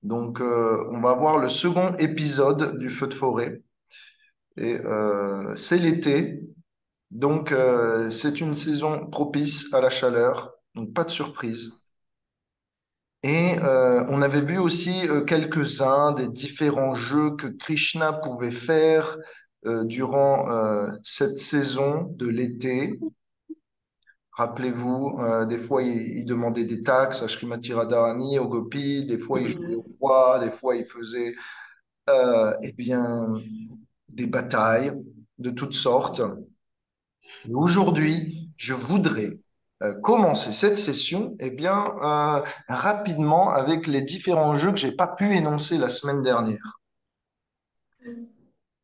Donc, on va voir le second épisode du feu de forêt. Et c'est l'été. Donc, c'est une saison propice à la chaleur. Donc, pas de surprise. Et on avait vu aussi quelques-uns des différents jeux que Krishna pouvait faire durant cette saison de l'été. Rappelez-vous, des fois il demandait des taxes à Srimati Radharani, aux gopis, des fois il jouait au Mhm. roi, des fois il faisait eh bien, des batailles de toutes sortes. Et aujourd'hui, je voudrais commencer cette session rapidement avec les différents jeux que j'ai pas pu énoncer la semaine dernière.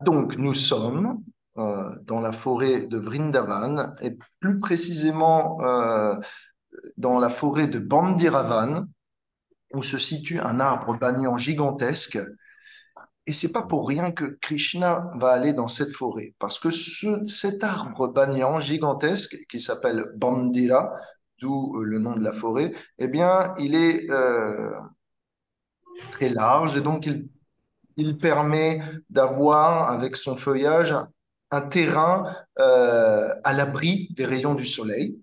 Donc, nous sommes dans la forêt de Vrindavan et plus précisément dans la forêt de Bandiravan où se situe un arbre banyan gigantesque. Et c'est pas pour rien que Krishna va aller dans cette forêt, parce que cet arbre banyan gigantesque qui s'appelle Bandira, d'où le nom de la forêt, eh bien, il est très large et donc il permet d'avoir avec son feuillage un terrain à l'abri des rayons du soleil.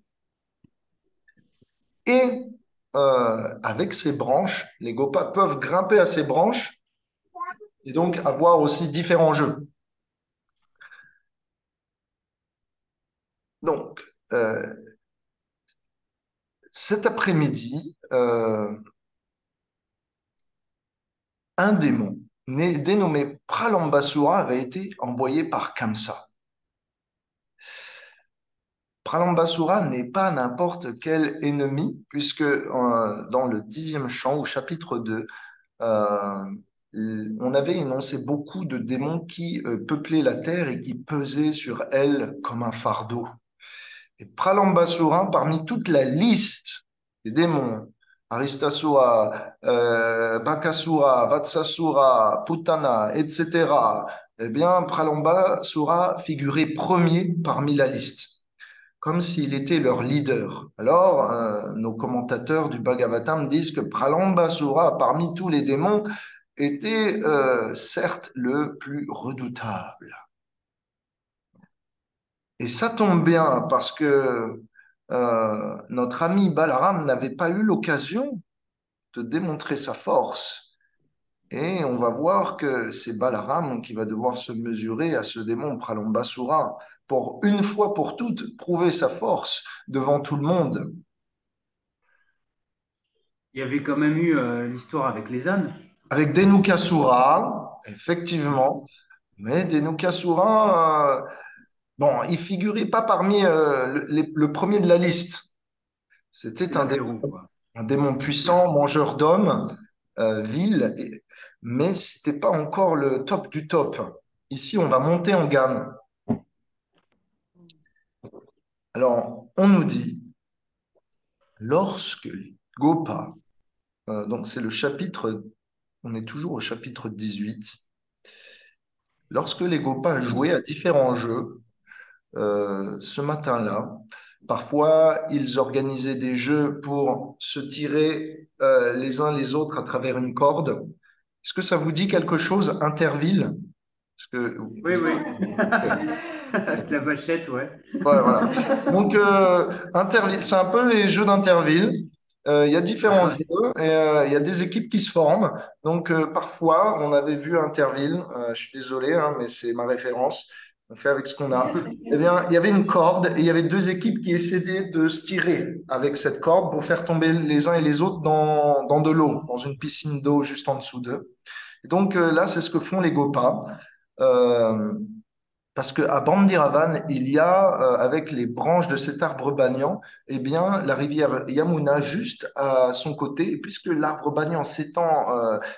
Et avec ses branches, les gopas peuvent grimper à ses branches et donc avoir aussi différents jeux. Donc, cet après-midi, un démon dénommé Pralambasura avait été envoyé par Kamsa. Pralambasura n'est pas n'importe quel ennemi, puisque dans le 10e chant, au chapitre 2, euh, on avait énoncé beaucoup de démons qui peuplaient la terre et qui pesaient sur elle comme un fardeau. Et Pralambasura, parmi toute la liste des démons, Aristasura, Bakasura, Vatsasura, Putana, etc., eh bien, Pralambasura figurait premier parmi la liste, comme s'il était leur leader. Alors, nos commentateurs du Bhagavatam disent que Pralambasura, parmi tous les démons, était certes le plus redoutable. Et ça tombe bien parce que notre ami Balaram n'avait pas eu l'occasion de démontrer sa force. Et on va voir que c'est Balaram qui va devoir se mesurer à ce démon Pralambasura pour une fois pour toutes prouver sa force devant tout le monde. Il y avait quand même eu l'histoire avec les ânes. Avec Denukasura, effectivement, mais Denukasura, bon, il figurait pas parmi le premier de la liste. C'est C'était l'apéro, quoi. un démon puissant, mangeur d'hommes, vil, mais c'était pas encore le top du top. Ici, on va monter en gamme. Alors, on nous dit, lorsque les Gopas, donc c'est le chapitre, on est toujours au chapitre 18, lorsque les Gopas jouaient à différents jeux, ce matin-là, parfois ils organisaient des jeux pour se tirer les uns les autres à travers une corde. Est-ce que ça vous dit quelque chose, Interville? Parce que Oui, oui. ouais, Avec la vachette, ouais. voilà. Donc, Interville, c'est un peu les jeux d'Interville. Il y a différents Ouais. jeux et il y a des équipes qui se forment. Donc, parfois, on avait vu Interville. Je suis désolé, hein, mais c'est ma référence. On fait avec ce qu'on a. Eh bien, il y avait une corde et il y avait deux équipes qui essayaient de se tirer avec cette corde pour faire tomber les uns et les autres dans de l'eau, dans une piscine d'eau juste en dessous d'eux. Et donc, là, c'est ce que font les Gopas. Euh, Parce qu'à Bandiravan, il y a, avec les branches de cet arbre banyan, eh bien, la rivière Yamuna juste à son côté. Et puisque l'arbre banyan s'étend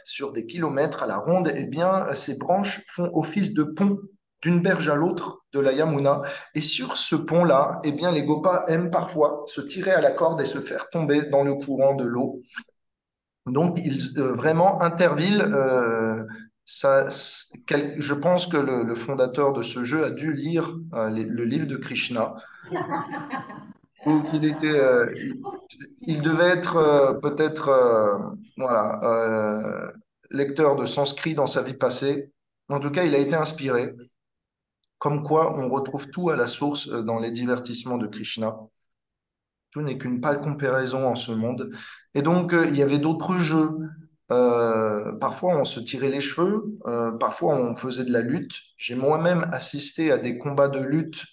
sur des kilomètres à la ronde, eh bien, ces branches font office de pont d'une berge à l'autre de la Yamuna. Et sur ce pont-là, eh bien, les Gopas aiment parfois se tirer à la corde et se faire tomber dans le courant de l'eau. Donc, vraiment, Interville, je pense que le fondateur de ce jeu a dû lire le livre de Krishna, ou qu'il était, il devait être peut-être, voilà, lecteur de sanskrit dans sa vie passée. En tout cas, il a été inspiré. Comme quoi, on retrouve tout à la source dans les divertissements de Krishna. Tout n'est qu'une pâle comparaison en ce monde. Et donc, il y avait d'autres jeux. Parfois, on se tirait les cheveux, parfois, on faisait de la lutte. J'ai moi-même assisté à des combats de lutte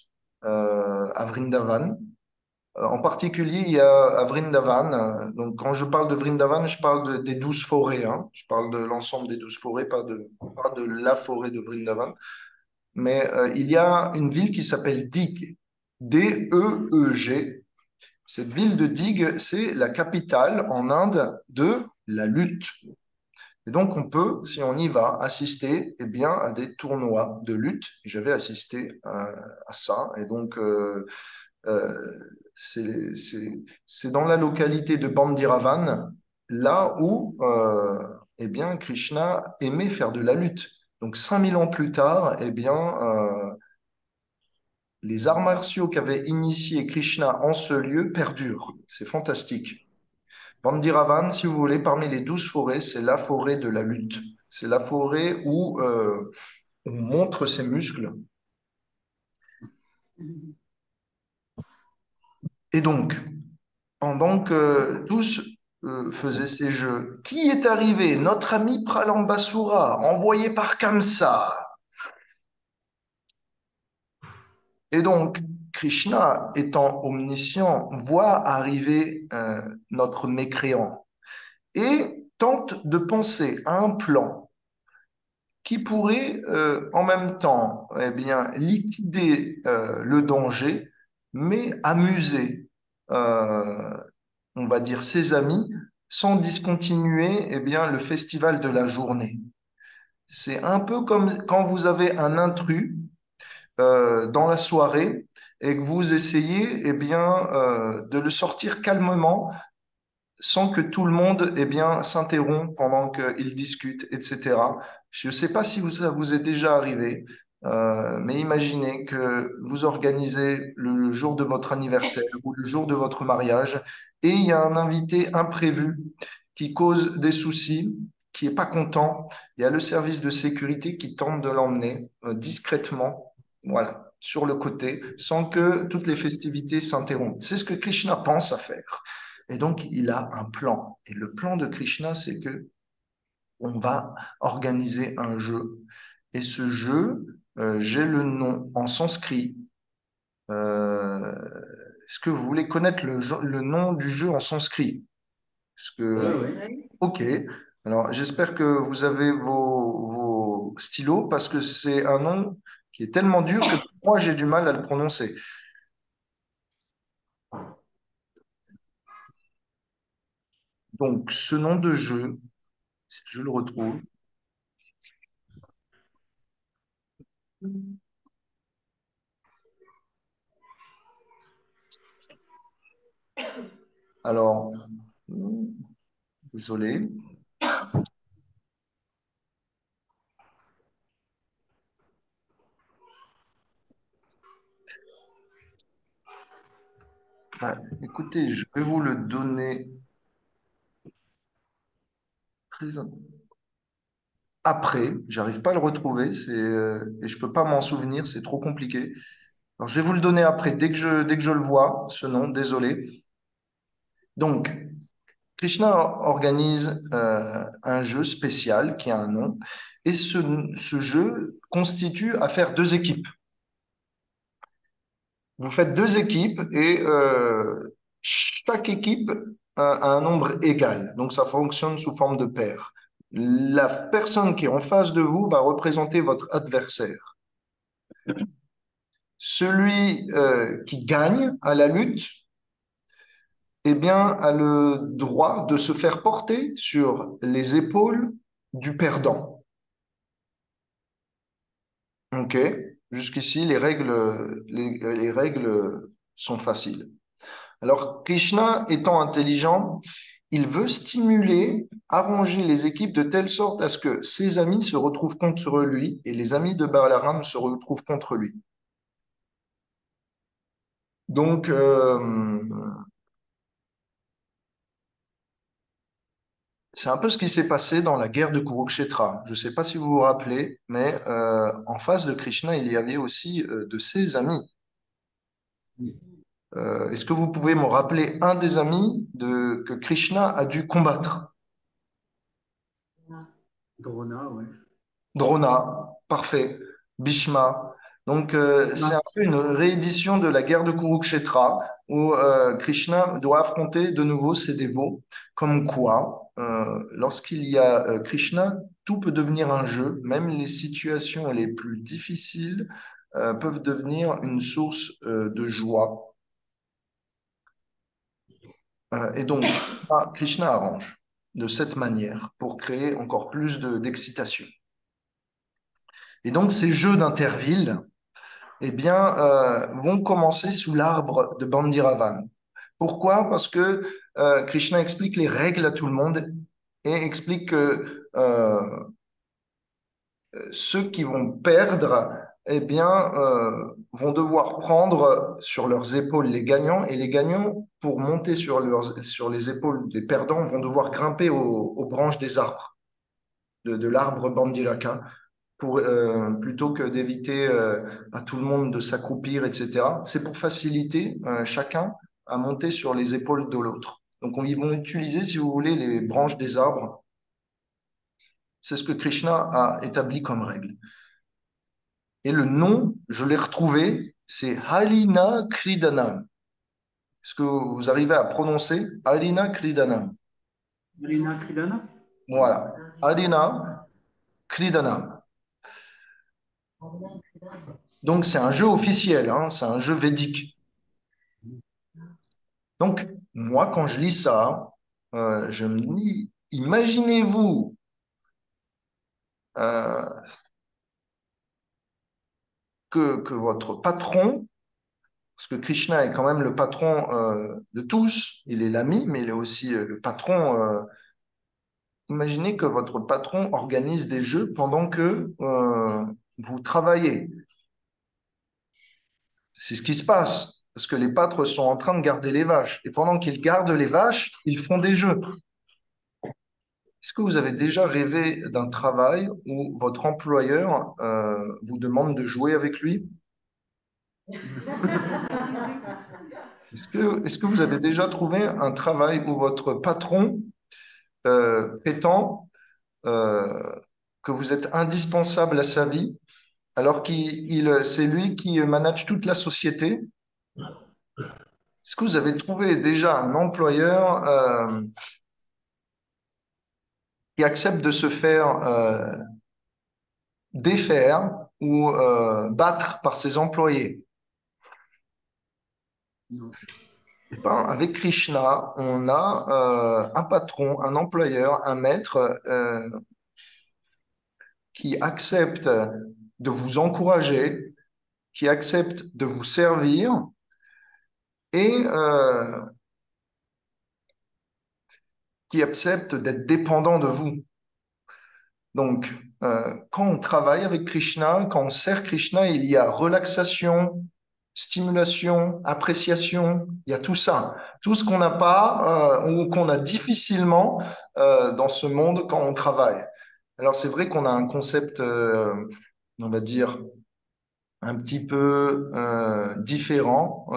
à Vrindavan. En particulier, il y a à Vrindavan, donc quand je parle de Vrindavan, je parle des 12 forêts, hein. Je parle de l'ensemble des 12 forêts, pas de la forêt de Vrindavan. Mais il y a une ville qui s'appelle Dig, D-E-E-G. Cette ville de Dig, c'est la capitale en Inde de la lutte. Et donc, on peut, si on y va, assister eh bien, à des tournois de lutte. Et j'avais assisté à ça. Et donc, euh, c'est dans la localité de Bandiravan, là où eh bien, Krishna aimait faire de la lutte. Donc, 5000 ans plus tard, eh bien, les arts martiaux qu'avait initié Krishna en ce lieu perdurent. C'est fantastique. Bandiravan, si vous voulez, parmi les 12 forêts, c'est la forêt de la lutte. C'est la forêt où on montre ses muscles. Et donc, pendant que tous faisaient ces jeux, qui est arrivé? Notre ami Pralambasura, envoyé par Kamsa. Et donc, Krishna, étant omniscient, voit arriver notre mécréant et tente de penser à un plan qui pourrait en même temps eh bien, liquider le danger, mais amuser, euh, on va dire, ses amis sans discontinuer eh bien, le festival de la journée. C'est un peu comme quand vous avez un intrus dans la soirée et que vous essayez eh bien, de le sortir calmement sans que tout le monde eh bien, s'interrompt pendant qu'ils discutent, etc. Je ne sais pas si ça vous est déjà arrivé, mais imaginez que vous organisez le jour de votre anniversaire ou le jour de votre mariage et il y a un invité imprévu qui cause des soucis, qui n'est pas content. Il y a le service de sécurité qui tente de l'emmener discrètement, voilà, sur le côté, sans que toutes les festivités s'interrompent. C'est ce que Krishna pense à faire. Et donc, il a un plan. Et le plan de Krishna, c'est que on va organiser un jeu. Et ce jeu, j'ai le nom en sanskrit. Euh, Est-ce que vous voulez connaître le nom du jeu en sanskrit? Est-ce Ouais, que... ouais. Ok. Alors, j'espère que vous avez vos stylos parce que c'est un nom qui est tellement dur que moi, j'ai du mal à le prononcer. Donc, ce nom de jeu, si je le retrouve. Alors, désolé. Bah, écoutez, je vais vous le donner très après. J'arrive pas à le retrouver, et je peux pas m'en souvenir, c'est trop compliqué. Alors, je vais vous le donner après, dès que je le vois, ce nom, désolé. Donc, Krishna organise un jeu spécial qui a un nom, et ce jeu constitue à faire deux équipes. Vous faites deux équipes et chaque équipe a un nombre égal. Donc ça fonctionne sous forme de paire. La personne qui est en face de vous va représenter votre adversaire. Celui qui gagne à la lutte, eh bien, a le droit de se faire porter sur les épaules du perdant. OK? Jusqu'ici, les règles sont faciles. Alors, Krishna étant intelligent, il veut stimuler, arranger les équipes de telle sorte à ce que ses amis se retrouvent contre lui et les amis de Balaram se retrouvent contre lui. Donc, C'est un peu ce qui s'est passé dans la guerre de Kurukshetra. Je ne sais pas si vous vous rappelez, mais en face de Krishna, il y avait aussi de ses amis. Est-ce que vous pouvez me rappeler un des amis que Krishna a dû combattre? Drona, ouais. Drona, parfait. Bhishma. Donc, c'est un Bhishma. peu une réédition de la guerre de Kurukshetra où Krishna doit affronter de nouveau ses dévots. Comme quoi, lorsqu'il y a Krishna, tout peut devenir un jeu. Même les situations les plus difficiles peuvent devenir une source de joie. Et donc, Krishna arrange de cette manière pour créer encore plus d'excitation. Et donc, ces jeux d'Interville, eh bien, vont commencer sous l'arbre de Bandiravan. Pourquoi? Parce que Krishna explique les règles à tout le monde et explique que ceux qui vont perdre, eh bien, vont devoir prendre sur leurs épaules les gagnants, et les gagnants, pour monter sur les épaules des perdants, vont devoir grimper aux branches des arbres, de l'arbre Bandilaka plutôt que d'éviter à tout le monde de s'accroupir, etc. C'est pour faciliter chacun à monter sur les épaules de l'autre. Donc, ils vont utiliser, si vous voulez, les branches des arbres. C'est ce que Krishna a établi comme règle. Et le nom, je l'ai retrouvé, c'est Halina Kridanam. Est-ce que vous arrivez à prononcer Halina Kridanam? Malina Kridana? Voilà. Halina Kridanam. Donc, c'est un jeu officiel, hein, c'est un jeu védique. Donc, moi, quand je lis ça, je me dis, imaginez-vous euh, que votre patron, parce que Krishna est quand même le patron de tous, il est l'ami, mais il est aussi le patron. Imaginez que votre patron organise des jeux pendant que vous travaillez. C'est ce qui se passe, parce que les pâtres sont en train de garder les vaches. Et pendant qu'ils gardent les vaches, ils font des jeux. Est-ce que vous avez déjà rêvé d'un travail où votre employeur vous demande de jouer avec lui? Est-ce que vous avez déjà trouvé un travail où votre patron prétend euh, que vous êtes indispensable à sa vie, alors c'est lui qui manage toute la société? Est-ce que vous avez trouvé déjà un employeur qui accepte de se faire défaire ou battre par ses employés? Non. Eh ben, avec Krishna, on a un patron, un employeur, un maître qui accepte de vous encourager, qui accepte de vous servir et qui accepte d'être dépendant de vous. Donc, quand on travaille avec Krishna, quand on sert Krishna, il y a relaxation, stimulation, appréciation, il y a tout ça. Tout ce qu'on n'a pas ou qu'on a difficilement dans ce monde quand on travaille. Alors, c'est vrai qu'on a un concept, on va dire, un petit peu différent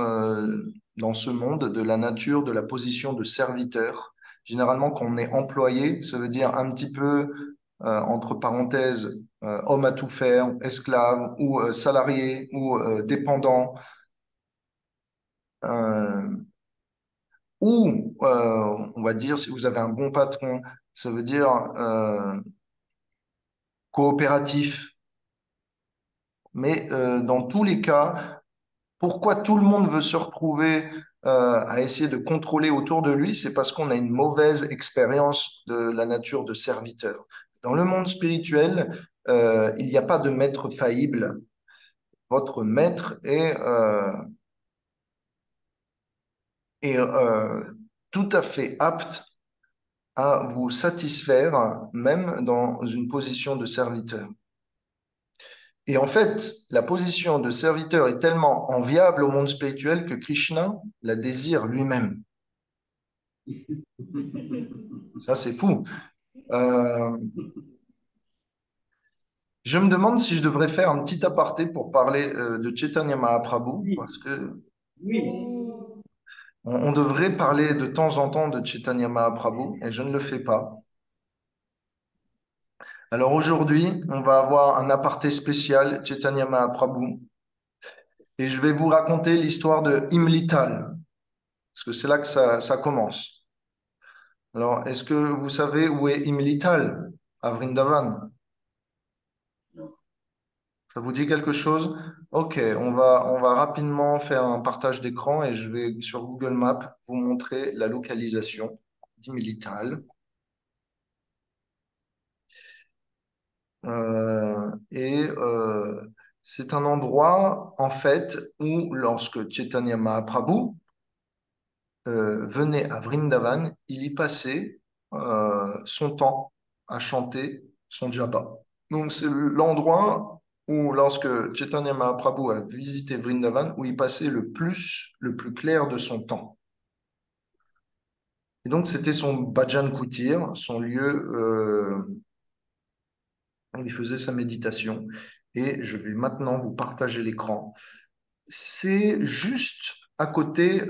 dans ce monde de la nature de la position de serviteur. Généralement, quand on est employé, ça veut dire un petit peu, entre parenthèses, homme à tout faire, esclave ou salarié ou dépendant. Euh, ou, on va dire, si vous avez un bon patron, ça veut dire coopératif. Mais dans tous les cas, pourquoi tout le monde veut se retrouver à essayer de contrôler autour de lui? C'est parce qu'on a une mauvaise expérience de la nature de serviteur. Dans le monde spirituel, il n'y a pas de maître faillible. Votre maître est tout à fait apte à vous satisfaire, même dans une position de serviteur. Et en fait, la position de serviteur est tellement enviable au monde spirituel que Krishna la désire lui-même. Ça, c'est fou. Euh, je me demande si je devrais faire un petit aparté pour parler de Chaitanya Mahaprabhu, Oui, parce que oui. on devrait parler de temps en temps de Chaitanya Mahaprabhu, et je ne le fais pas. Alors aujourd'hui, on va avoir un aparté spécial Chaitanya Mahaprabhu, et je vais vous raconter l'histoire de Imlital, parce que c'est là que ça commence. Alors, est-ce que vous savez où est Imlital à Vrindavan? Ça vous dit quelque chose? Ok, on va rapidement faire un partage d'écran et je vais sur Google Maps vous montrer la localisation d'Imlital. Et c'est un endroit, en fait, où lorsque Chaitanya Mahaprabhu venait à Vrindavan, il y passait son temps à chanter son japa. Donc c'est l'endroit où, lorsque Chaitanya Mahaprabhu a visité Vrindavan, où il passait le plus clair de son temps. Et donc c'était son bhajan kutir, son lieu où il faisait sa méditation. Et je vais maintenant vous partager l'écran. C'est juste à côté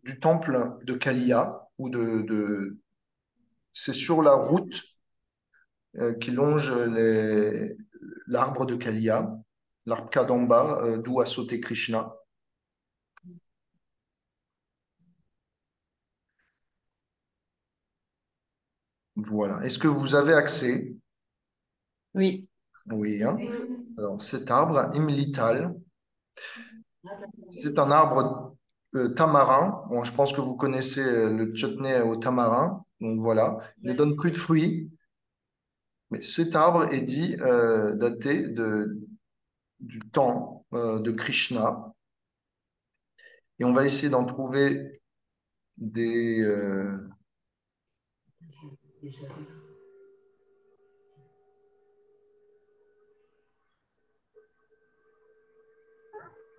du temple de Kalia, ou c'est sur la route qui longe l'arbre de Kalia, l'arbre Kadamba, d'où a sauté Krishna. Voilà. Est-ce que vous avez accès? Oui. Oui, hein. Alors, cet arbre, Imlital, c'est un arbre tamarin. Bon, je pense que vous connaissez le chutney au tamarin. Donc voilà, il ne donne plus de fruits. Mais cet arbre est dit daté du temps de Krishna. Et on va essayer d'en trouver des,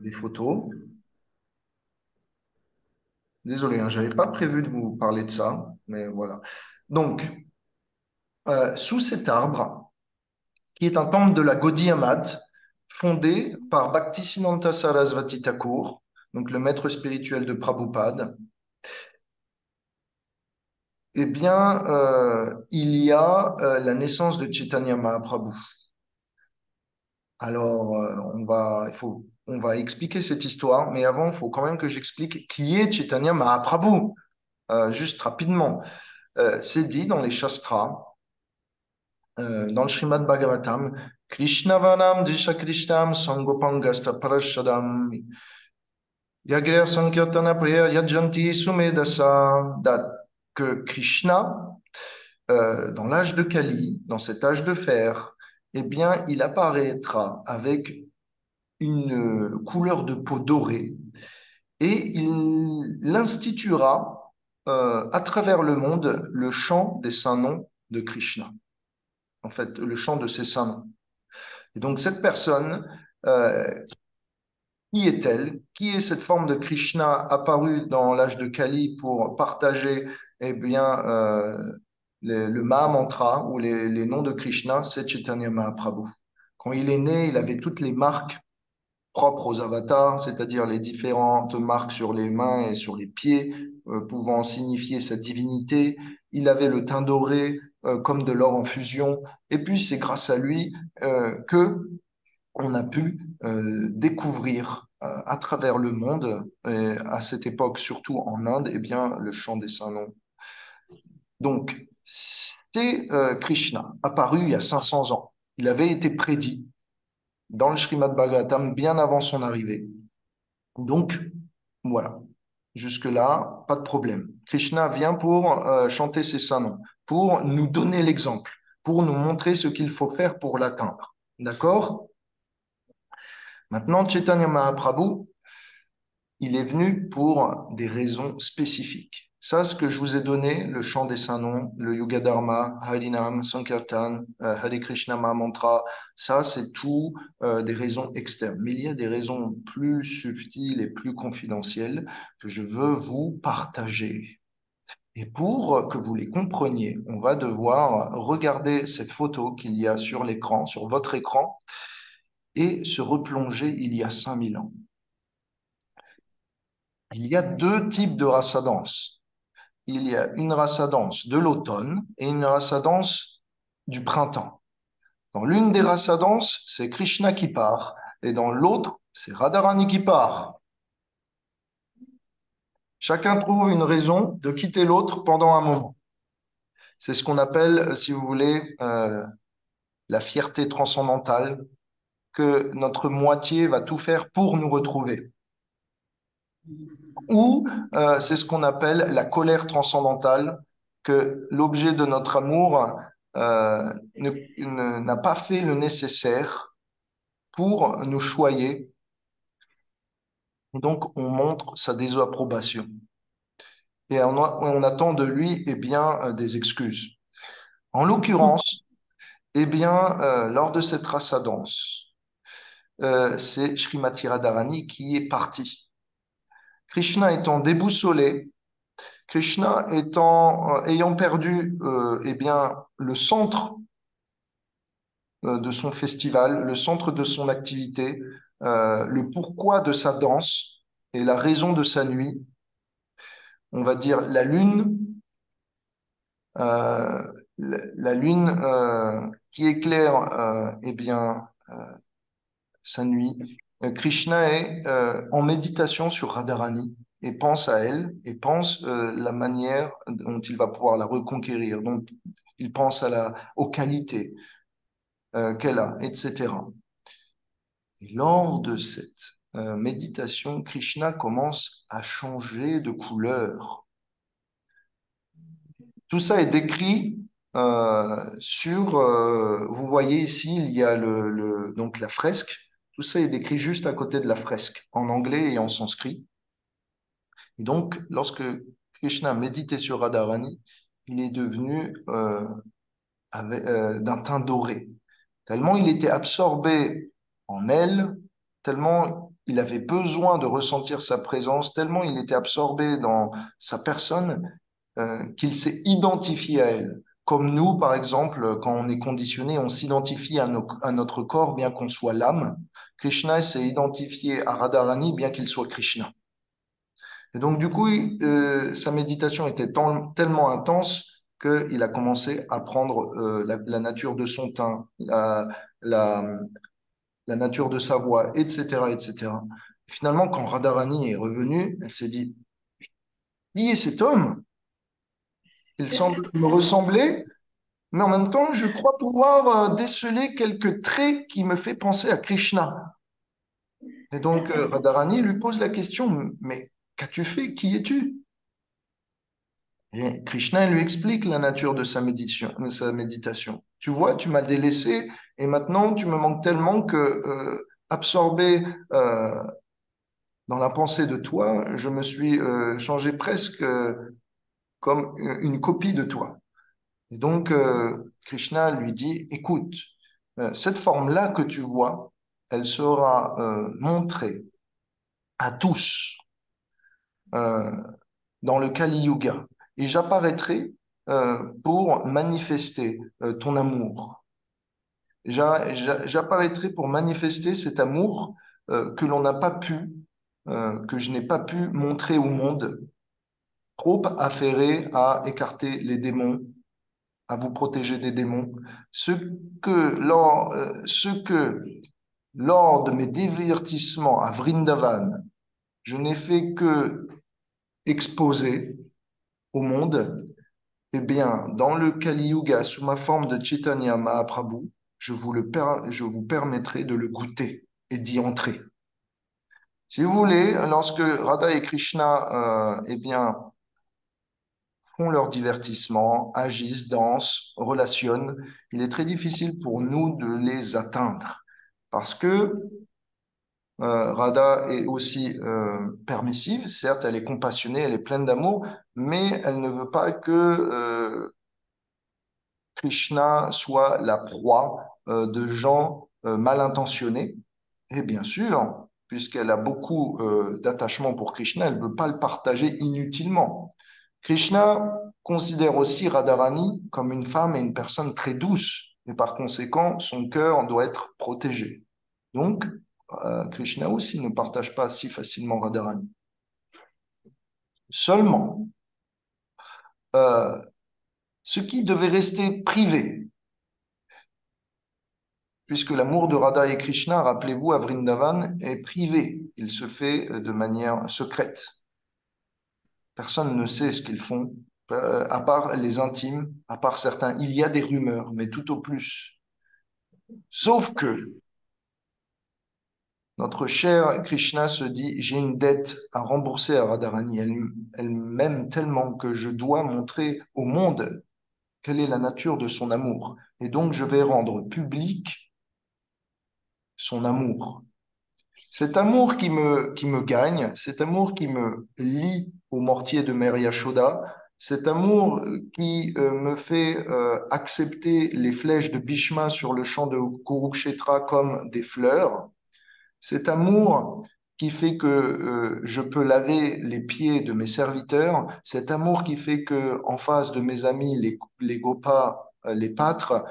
des photos. Désolé, hein, je n'avais pas prévu de vous parler de ça, mais voilà. Donc, sous cet arbre, qui est un temple de la Gaudiya Math, fondé par Bhaktisiddhanta Sarasvati Thakur, donc le maître spirituel de Prabhupada, eh bien, il y a la naissance de Chaitanya Mahaprabhu. Alors, on va expliquer cette histoire, mais avant, il faut quand même que j'explique qui est Chaitanya Mahaprabhu, juste rapidement. C'est dit dans les Shastras, dans le Srimad Bhagavatam, Krishnavanam Disha Krishnam Sangopangasta Parashadam Yagrer Sankirtana Priya Yajanti Sumedasa, que Krishna, dans l'âge de Kali, dans cet âge de fer, eh bien, il apparaîtra avec une couleur de peau dorée et il instituera à travers le monde le chant des saints noms de Krishna, en fait, le chant de ses saints noms. Et donc, cette personne, qui est-elle? Qui est cette forme de Krishna apparue dans l'âge de Kali pour partager eh bien, le Mahamantra ou les noms de Krishna? C'est Chaitanya Mahaprabhu. Quand il est né, il avait toutes les marques propres aux avatars, c'est-à-dire les différentes marques sur les mains et sur les pieds, pouvant signifier sa divinité. Il avait le teint doré comme de l'or en fusion. Et puis, c'est grâce à lui que on a pu découvrir à travers le monde, et à cette époque, surtout en Inde, eh bien, le chant des saints noms. Donc, c'est Krishna, apparu il y a 500 ans. Il avait été prédit dans le Srimad Bhagavatam bien avant son arrivée. Donc, voilà. Jusque-là, pas de problème. Krishna vient pour chanter ses saints noms, pour nous donner l'exemple, pour nous montrer ce qu'il faut faire pour l'atteindre. D'accord? Maintenant, Chaitanya Mahaprabhu, il est venu pour des raisons spécifiques. Ça, ce que je vous ai donné, le chant des saints noms, le Yuga Dharma, Harinam, Sankirtan, Hare Krishna Mahamantra, ça, c'est tout des raisons externes. Mais il y a des raisons plus subtiles et plus confidentielles que je veux vous partager. Et pour que vous les compreniez, on va devoir regarder cette photo qu'il y a sur l'écran, sur votre écran, et se replonger il y a 5000 ans. Il y a deux types de rassadance. Il y a une rassadance de l'automne et une rassadance du printemps. Dans l'une des rassadances, c'est Krishna qui part, et dans l'autre, c'est Radharani qui part. Chacun trouve une raison de quitter l'autre pendant un moment. C'est ce qu'on appelle, si vous voulez, la fierté transcendantale, que notre moitié va tout faire pour nous retrouver. Ou c'est ce qu'on appelle la colère transcendantale, que l'objet de notre amour n'a pas fait le nécessaire pour nous choyer. Donc, on montre sa désapprobation. Et on attend de lui eh bien, des excuses. En l'occurrence, eh bien, lors de cette rassadance, c'est Srimati Radharani qui est parti. Krishna étant déboussolé, Krishna ayant perdu eh bien, le centre de son festival, le centre de son activité, le pourquoi de sa danse et la raison de sa nuit, on va dire la lune, la lune qui éclaire eh bien, sa nuit. Krishna est en méditation sur Radharani et pense à elle et pense la manière dont il va pouvoir la reconquérir. Donc, il pense aux qualités qu'elle a, etc. Et lors de cette méditation, Krishna commence à changer de couleur. Tout ça est décrit vous voyez ici, il y a donc la fresque. Tout ça est décrit juste à côté de la fresque, en anglais et en sanskrit. Et donc, lorsque Krishna méditait sur Radharani, il est devenu d'un teint doré. Tellement il était absorbé en elle, tellement il avait besoin de ressentir sa présence, tellement il était absorbé dans sa personne, qu'il s'est identifié à elle. Comme nous, par exemple, quand on est conditionné, on s'identifie à notre corps, bien qu'on soit l'âme. Krishna s'est identifié à Radharani, bien qu'il soit Krishna. Et donc, du coup, sa méditation était tellement intense qu'il a commencé à prendre la nature de son teint, la, la nature de sa voix, etc., etc. Et finalement, quand Radharani est revenue, elle s'est dit, qui est cet homme? Il semble me ressembler, mais en même temps, je crois pouvoir déceler quelques traits qui me fait penser à Krishna. Et donc, Radharani lui pose la question, mais qu'as-tu fait? Qui es-tu? Et Krishna lui explique la nature de sa méditation. Tu vois, tu m'as délaissé et maintenant tu me manques tellement que, absorbé dans la pensée de toi, je me suis changé presque comme une copie de toi. Et donc, Krishna lui dit, écoute, cette forme-là que tu vois, elle sera montrée à tous euh, dans le Kali Yuga. Et j'apparaîtrai pour manifester ton amour. J'apparaîtrai pour manifester cet amour que l'on n'a pas pu, que je n'ai pas pu montrer au monde, trop affairé à écarter les démons, à vous protéger des démons. Ce que, lors de mes divertissements à Vrindavan, je n'ai fait que exposer au monde, eh bien, dans le Kali Yuga, sous ma forme de Chaitanya Mahaprabhu, je vous permettrai de le goûter et d'y entrer. Si vous voulez, lorsque Radha et Krishna eh bien, font leur divertissement, agissent, dansent, relationnent, il est très difficile pour nous de les atteindre parce que Radha est aussi permissive, certes, elle est compassionnée, elle est pleine d'amour, mais elle ne veut pas que Krishna soit la proie de gens mal intentionnés. Et bien sûr, puisqu'elle a beaucoup d'attachement pour Krishna, elle ne veut pas le partager inutilement. Krishna considère aussi Radharani comme une femme et une personne très douce, et par conséquent, son cœur doit être protégé. Donc, Krishna aussi ne partage pas si facilement Radharani. Seulement, euh, ce qui devait rester privé, puisque l'amour de Radha et Krishna, rappelez-vous, à Vrindavan, est privé. Il se fait de manière secrète. Personne ne sait ce qu'ils font, à part les intimes, à part certains. Il y a des rumeurs, mais tout au plus. Sauf que notre cher Krishna se dit, j'ai une dette à rembourser à Radharani. Elle m'aime tellement que je dois montrer au monde quelle est la nature de son amour. Et donc, je vais rendre public son amour. Cet amour qui me gagne, cet amour qui me lie au mortier de Mère Yashoda, cet amour qui me fait accepter les flèches de Bhishma sur le champ de Kurukshetra comme des fleurs, cet amour qui fait que je peux laver les pieds de mes serviteurs, cet amour qui fait que en face de mes amis, les gopas, les pâtres,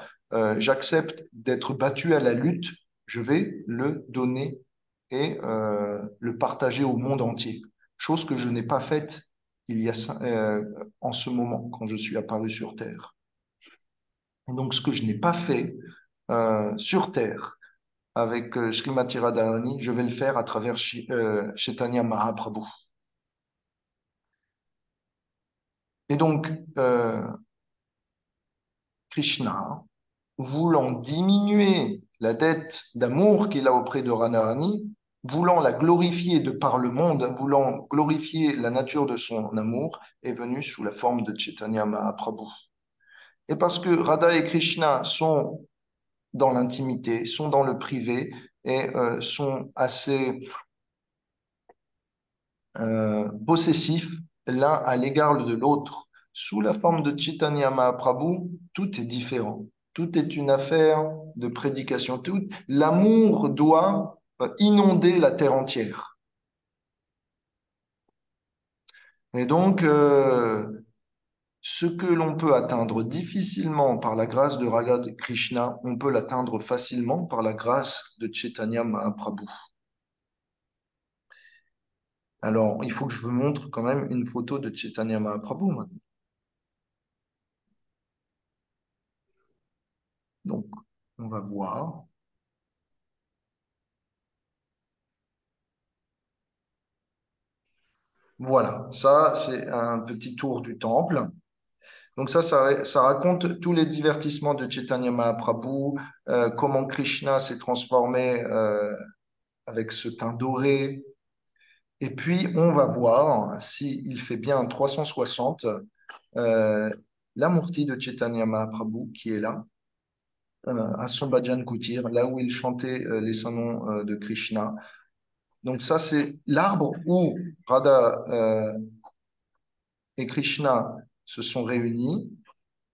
j'accepte d'être battu à la lutte, je vais le donner et le partager au monde entier. Chose que je n'ai pas faite en ce moment, quand je suis apparu sur Terre. Donc, ce que je n'ai pas fait sur Terre, avec Srimati Radharani, je vais le faire à travers Chaitanya Mahaprabhu. Et donc, Krishna, voulant diminuer la dette d'amour qu'il a auprès de Radharani, voulant la glorifier de par le monde, voulant glorifier la nature de son amour, est venu sous la forme de Chaitanya Mahaprabhu. Et parce que Radha et Krishna sont dans l'intimité, sont dans le privé et sont assez possessif l'un à l'égard de l'autre. Sous la forme de Chaitanya Mahaprabhu, tout est différent. Tout est une affaire de prédication. L'amour doit inonder la terre entière. Et donc, ce que l'on peut atteindre difficilement par la grâce de Radha Krishna, on peut l'atteindre facilement par la grâce de Chaitanya Mahaprabhu. Alors, il faut que je vous montre quand même une photo de Chaitanya Mahaprabhu maintenant. Donc, on va voir. Voilà, ça, c'est un petit tour du temple. Donc ça raconte tous les divertissements de Chaitanya Mahaprabhu, comment Krishna s'est transformé avec ce teint doré. Et puis, on va voir s'il fait bien un 360, euh, la Murti de Chaitanya Mahaprabhu qui est là, à son Bhajan Kutir, là où il chantait les saints noms de Krishna. Donc ça, c'est l'arbre où Radha et Krishna se sont réunis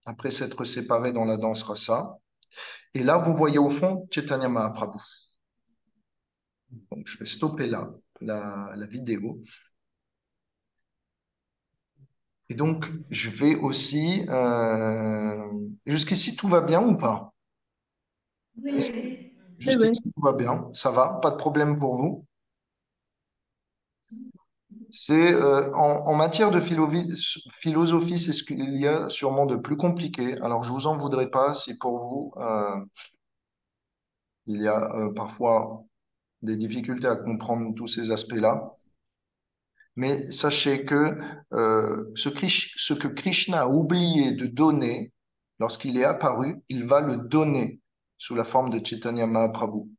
après s'être séparés dans la danse rasa. Et là, vous voyez au fond Chaitanya Mahaprabhu. Donc, je vais stopper là la vidéo. Et donc, je vais aussi... jusqu'ici, tout va bien ou pas? Oui, oui. Jusqu'ici, tout va bien. Ça va? Pas de problème pour vous? C'est en matière de philosophie, c'est ce qu'il y a sûrement de plus compliqué. Alors, je vous en voudrais pas si pour vous, il y a parfois des difficultés à comprendre tous ces aspects-là. Mais sachez que ce que Krishna a oublié de donner, lorsqu'il est apparu, il va le donner sous la forme de Chaitanya Mahaprabhu.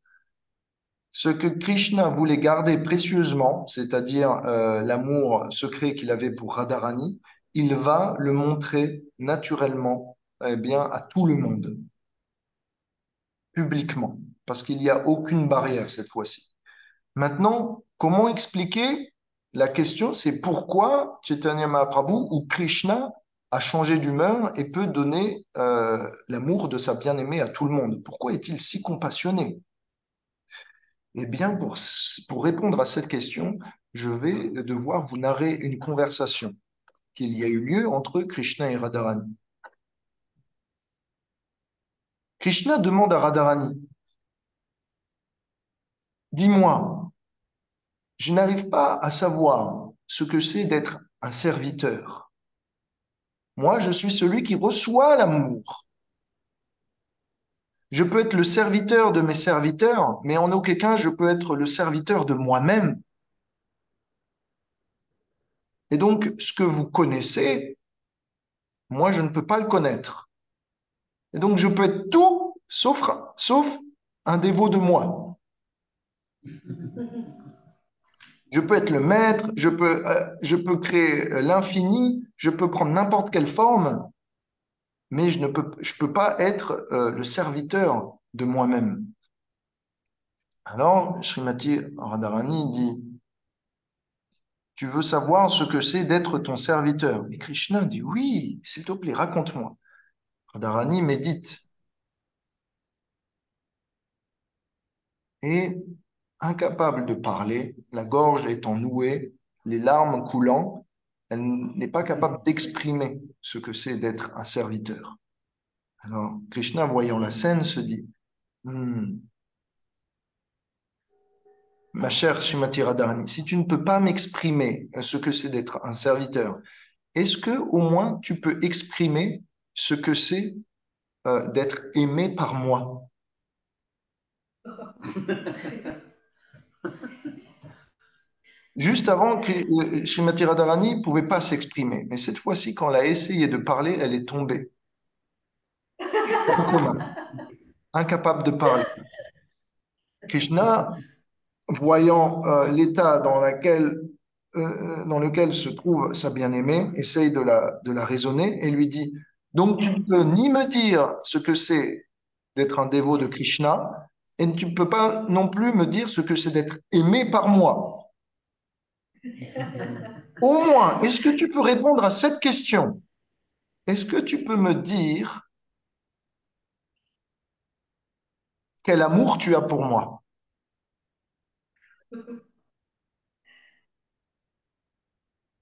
Ce que Krishna voulait garder précieusement, c'est-à-dire l'amour secret qu'il avait pour Radharani, il va le montrer naturellement bien, à tout le monde, publiquement, parce qu'il n'y a aucune barrière cette fois-ci. Maintenant, comment expliquer la question, c'est pourquoi Chaitanya Mahaprabhu ou Krishna a changé d'humeur et peut donner l'amour de sa bien-aimée à tout le monde. Pourquoi est-il si compassionné? Eh bien, pour répondre à cette question, je vais devoir vous narrer une conversation. qu'il y a eu lieu entre Krishna et Radharani. Krishna demande à Radharani, dis-moi, je n'arrive pas à savoir ce que c'est d'être un serviteur. Moi, je suis celui qui reçoit l'amour. Je peux être le serviteur de mes serviteurs, mais en aucun cas je peux être le serviteur de moi-même. Et donc, ce que vous connaissez, moi, je ne peux pas le connaître. Et donc, je peux être tout sauf un dévot de moi. Je peux être le maître, je peux créer l'infini, je peux prendre n'importe quelle forme, mais je peux pas être le serviteur de moi-même. Alors, Srimati Radharani dit, tu veux savoir ce que c'est d'être ton serviteur? Et Krishna dit, oui, s'il te plaît, raconte-moi. Radharani médite et, incapable de parler, la gorge étant nouée, les larmes coulant, elle n'est pas capable d'exprimer ce que c'est d'être un serviteur. Alors, Krishna, voyant la scène, se dit, hmm, ma chère Srimati Radharani, si tu ne peux pas m'exprimer ce que c'est d'être un serviteur, est-ce que au moins tu peux exprimer ce que c'est d'être aimé par moi? Juste avant, Srimati Radharani ne pouvait pas s'exprimer, mais cette fois-ci, quand elle a essayé de parler, elle est tombée en coma, incapable de parler. Krishna, voyant l'état dans lequel se trouve sa bien-aimée, essaye de la raisonner et lui dit, donc tu ne peux ni me dire ce que c'est d'être un dévot de Krishna, et tu ne peux pas non plus me dire ce que c'est d'être aimé par moi. Au moins, est-ce que tu peux répondre à cette question? Est-ce que tu peux me dire quel amour tu as pour moi?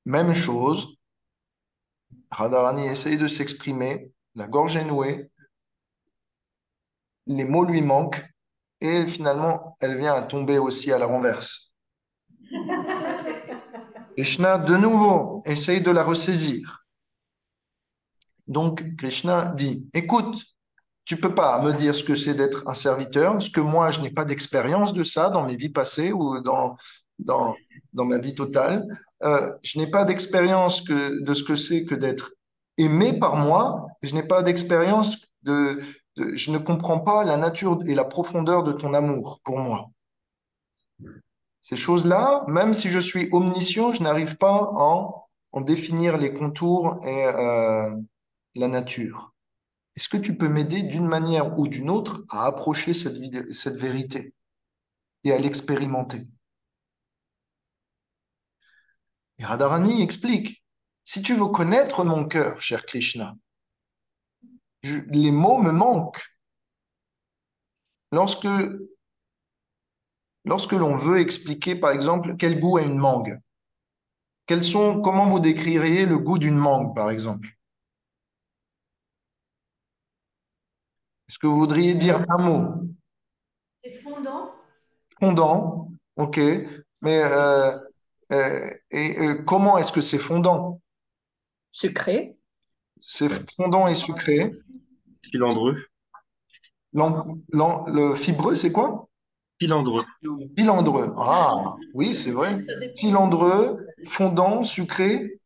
Même chose, Radharani essaye de s'exprimer, la gorge est nouée, les mots lui manquent, et finalement, elle vient à tomber aussi à la renverse. Krishna, de nouveau, essaye de la ressaisir. Donc, Krishna dit, écoute, tu peux pas me dire ce que c'est d'être un serviteur, parce que moi, je n'ai pas d'expérience de ça dans mes vies passées ou dans, dans ma vie totale. Je n'ai pas d'expérience de ce que c'est que d'être aimé par moi. Je n'ai pas d'expérience je ne comprends pas la nature et la profondeur de ton amour pour moi. Ces choses-là, même si je suis omniscient, je n'arrive pas à en définir les contours et la nature. Est-ce que tu peux m'aider d'une manière ou d'une autre à approcher cette vérité et à l'expérimenter? Et Radharani explique, si tu veux connaître mon cœur, cher Krishna, les mots me manquent. Lorsque, lorsque l'on veut expliquer, par exemple, quel goût a une mangue, comment vous décririez le goût d'une mangue, par exemple? Est-ce que vous voudriez dire un mot? C'est fondant. Fondant, ok. Mais comment est-ce que c'est fondant? Sucré. C'est fondant et sucré. Filandreux. Le fibreux, c'est quoi? Filandreux. Filandreux. Ah, oui, c'est vrai. Ça dépend. Filandreux, fondant, sucré.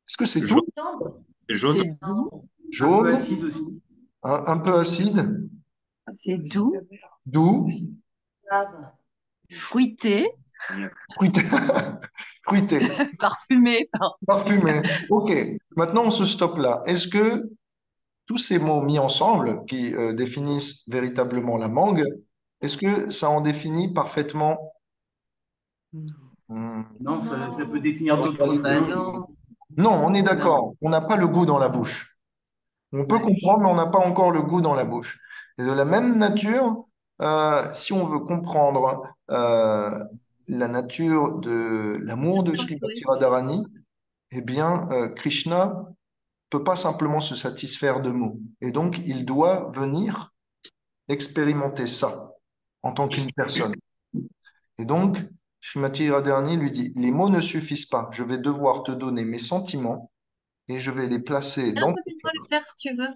Est-ce que c'est tout? Jaune. Tendre. Jaune. C'est doux. Un peu Jaune, acide aussi. un peu acide, C'est doux. doux, Grave. Fruité. fruité, fruité, Parfumé. parfumé. Ok, maintenant on se stoppe là. Est-ce que tous ces mots mis ensemble qui définissent véritablement la mangue, est-ce que ça en définit parfaitement hmm, Non, ça peut définir d'autres l'intégralité? Bah choses. non. Non, on est d'accord, on n'a pas le goût dans la bouche. On peut comprendre, mais on n'a pas encore le goût dans la bouche. Et de la même nature, si on veut comprendre la nature de l'amour de Srimati Radharani, eh bien, Krishna peut pas simplement se satisfaire de mots. Et donc, il doit venir expérimenter ça en tant qu'une personne. Et donc, Srimati Radharani lui dit, les mots ne suffisent pas, je vais devoir te donner mes sentiments et je vais les placer Viens à dans... côté de moi le faire si tu veux.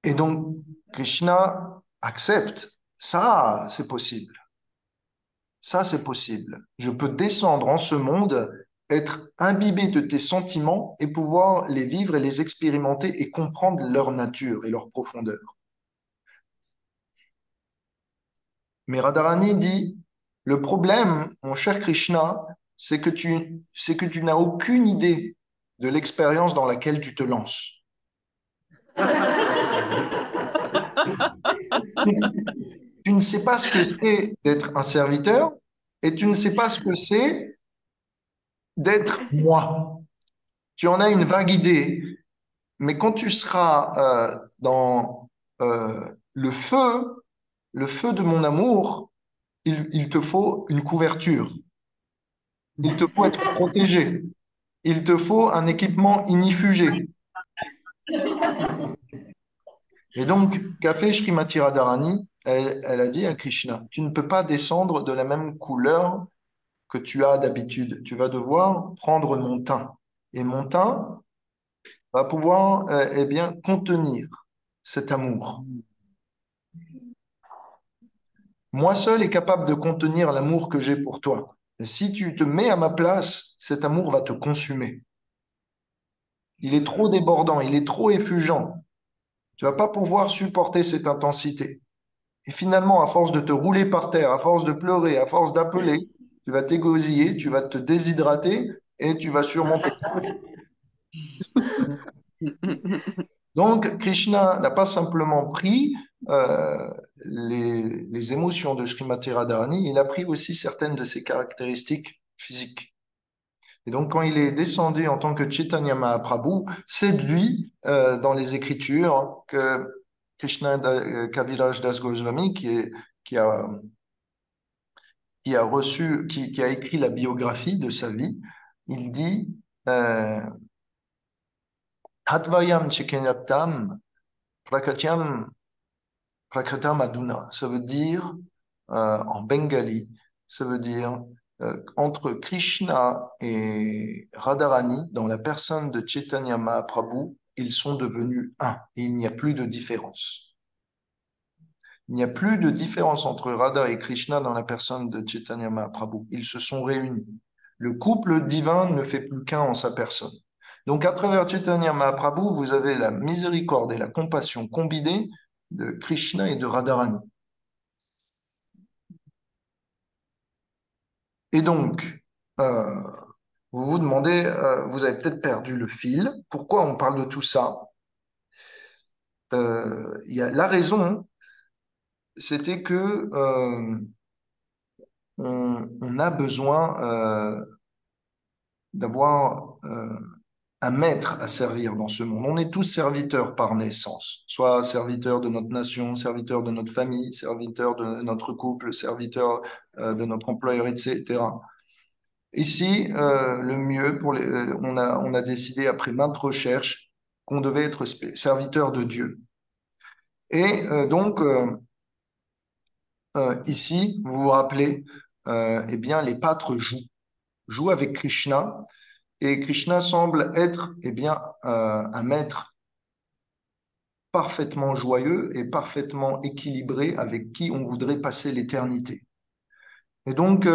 Et donc, Krishna accepte. Ça, c'est possible. Ça, c'est possible. Je peux descendre en ce monde, être imbibé de tes sentiments et pouvoir les vivre et les expérimenter et comprendre leur nature et leur profondeur. Mais Radharani dit, le problème, mon cher Krishna, c'est que tu n'as aucune idée de l'expérience dans laquelle tu te lances. Tu ne sais pas ce que c'est d'être un serviteur et tu ne sais pas ce que c'est d'être moi. Tu en as une vague idée, mais quand tu seras dans le feu de mon amour, il te faut une couverture. Il te faut être protégé. Il te faut un équipement inifugé. Et donc, qu'a fait Srimati Radharani? Elle a dit à Krishna, tu ne peux pas descendre de la même couleur que tu as d'habitude. Tu vas devoir prendre mon teint. Et mon teint va pouvoir eh bien, contenir cet amour. Moi seul est capable de contenir l'amour que j'ai pour toi. Et si tu te mets à ma place, cet amour va te consumer. Il est trop débordant, il est trop effulgent. Tu vas pas pouvoir supporter cette intensité. Et finalement, à force de te rouler par terre, à force de pleurer, à force d'appeler, tu vas t'égosiller, tu vas te déshydrater et tu vas sûrement péter. Donc, Krishna n'a pas simplement pris les émotions de Srimati Radharani, il a pris aussi certaines de ses caractéristiques physiques. Et donc, quand il est descendu en tant que Chaitanya Mahaprabhu, c'est lui, dans les Écritures, que Kaviraj Das Goswami, qui a, qui a écrit la biographie de sa vie, il dit Hatvayam Chekenyaptam Prakatyam Prakratam Aduna. Ça veut dire, en bengali, ça veut dire entre Krishna et Radharani, dans la personne de Chaitanya Mahaprabhu, ils sont devenus un et il n'y a plus de différence. Il n'y a plus de différence entre Radha et Krishna dans la personne de Chaitanya Mahaprabhu. Ils se sont réunis. Le couple divin ne fait plus qu'un en sa personne. Donc, à travers Chaitanya Mahaprabhu, vous avez la miséricorde et la compassion combinées de Krishna et de Radharani. Et donc, euh, vous vous demandez, vous avez peut-être perdu le fil. Pourquoi on parle de tout ça? La raison, c'était que on a besoin d'avoir un maître à servir dans ce monde. On est tous serviteurs par naissance, soit serviteurs de notre nation, serviteurs de notre famille, serviteurs de notre couple, serviteurs de notre employeur, etc. Ici, le mieux, on a décidé après maintes recherches qu'on devait être serviteur de Dieu. Et ici, vous vous rappelez, eh bien, les pâtres jouent avec Krishna. Et Krishna semble être eh bien, un maître parfaitement joyeux et parfaitement équilibré avec qui on voudrait passer l'éternité. Et donc,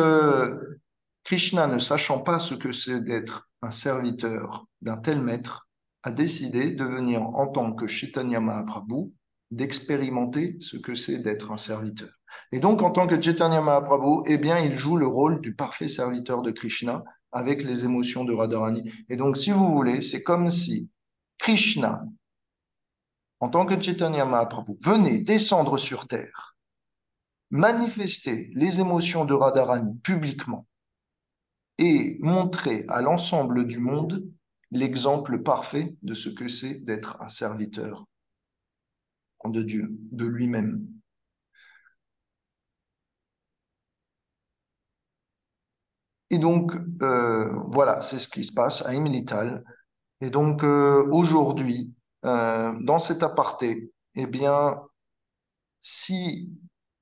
Krishna, ne sachant pas ce que c'est d'être un serviteur d'un tel maître, a décidé de venir en tant que Chaitanya Mahaprabhu, d'expérimenter ce que c'est d'être un serviteur. Et donc, en tant que Chaitanya Mahaprabhu, eh bien, il joue le rôle du parfait serviteur de Krishna avec les émotions de Radharani. Et donc, si vous voulez, c'est comme si Krishna, en tant que Chaitanya Mahaprabhu, venait descendre sur terre, manifester les émotions de Radharani publiquement et montrer à l'ensemble du monde l'exemple parfait de ce que c'est d'être un serviteur de Dieu, de lui-même. Et donc, voilà, c'est ce qui se passe à Imlital. Et donc, aujourd'hui, dans cet aparté, eh bien, si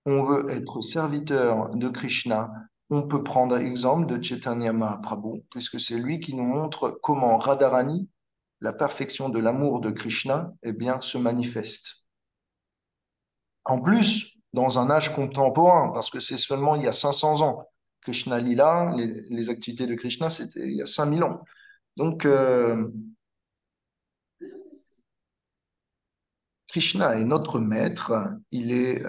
on veut être serviteur de Krishna, on peut prendre exemple de Chaitanya Mahaprabhu, puisque c'est lui qui nous montre comment Radharani, la perfection de l'amour de Krishna, eh bien, se manifeste. En plus, dans un âge contemporain, parce que c'est seulement il y a 500 ans. Krishna Lila, les activités de Krishna, c'était il y a 5000 ans. Donc, Krishna est notre maître, il est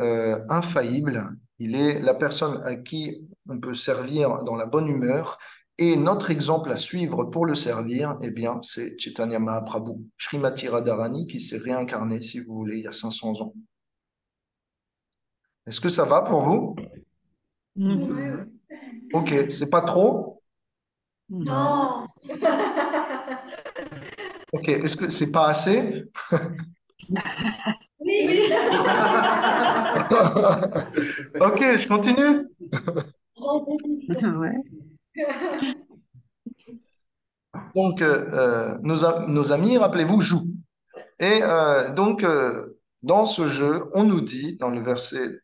infaillible, il est la personne à qui on peut servir dans la bonne humeur. Et notre exemple à suivre pour le servir, eh bien, c'est Chaitanya Mahaprabhu, Srimati Radharani, qui s'est réincarné, si vous voulez, il y a 500 ans. Est-ce que ça va pour vous? Mhm. Ok, c'est pas trop? Non. Ok, est-ce que c'est pas assez? Oui. Ok, je continue. Ouais. Donc, nos amis, rappelez-vous, jouent. Et donc, dans ce jeu, on nous dit, dans le verset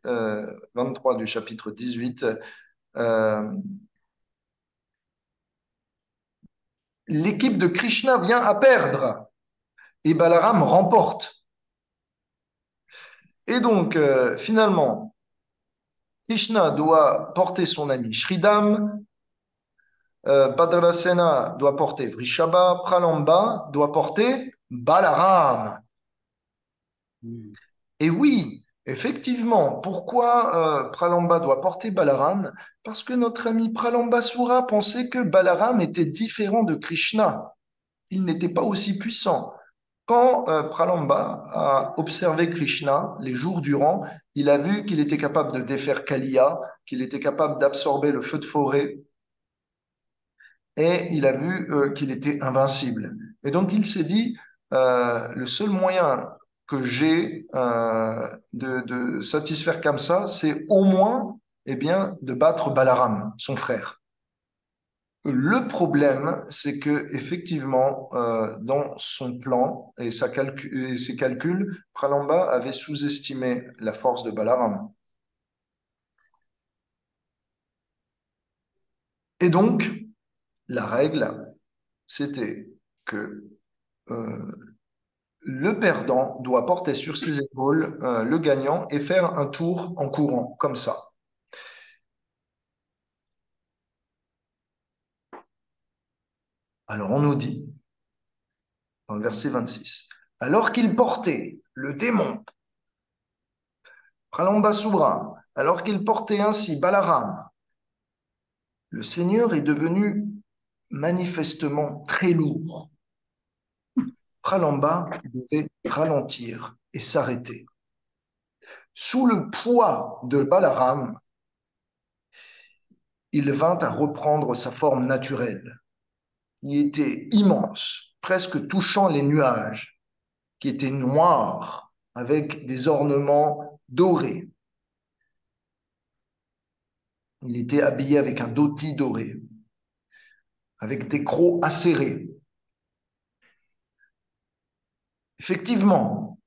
23 du chapitre 18, euh, l'équipe de Krishna vient à perdre et Balaram remporte. Et donc, finalement, Krishna doit porter son ami Shridam, Bhadrasena doit porter Vrishabha, Pralamba doit porter Balaram. Et oui, effectivement, pourquoi Pralamba doit porter Balaram? Parce que notre ami Pralambasura pensait que Balaram était différent de Krishna. Il n'était pas aussi puissant. Quand Pralamba a observé Krishna les jours durant, il a vu qu'il était capable de défaire Kaliya, qu'il était capable d'absorber le feu de forêt, et il a vu qu'il était invincible. Et donc il s'est dit, le seul moyen que j'ai de satisfaire comme ça, c'est au moins eh bien, de battre Balaram, son frère. Le problème, c'est que effectivement, dans son plan et, et ses calculs, Pralamba avait sous-estimé la force de Balaram. Et donc, la règle, c'était que le perdant doit porter sur ses épaules le gagnant et faire un tour en courant, comme ça. Alors on nous dit, dans le verset 26, alors qu'il portait le démon, Pralambasura, alors qu'il portait ainsi Balaram, le Seigneur est devenu manifestement très lourd. Pralamba devait ralentir et s'arrêter. Sous le poids de Balaram, il vint à reprendre sa forme naturelle. Il était immense, presque touchant les nuages, qui étaient noirs, avec des ornements dorés. Il était habillé avec un dhoti doré, avec des crocs acérés. Effectivement,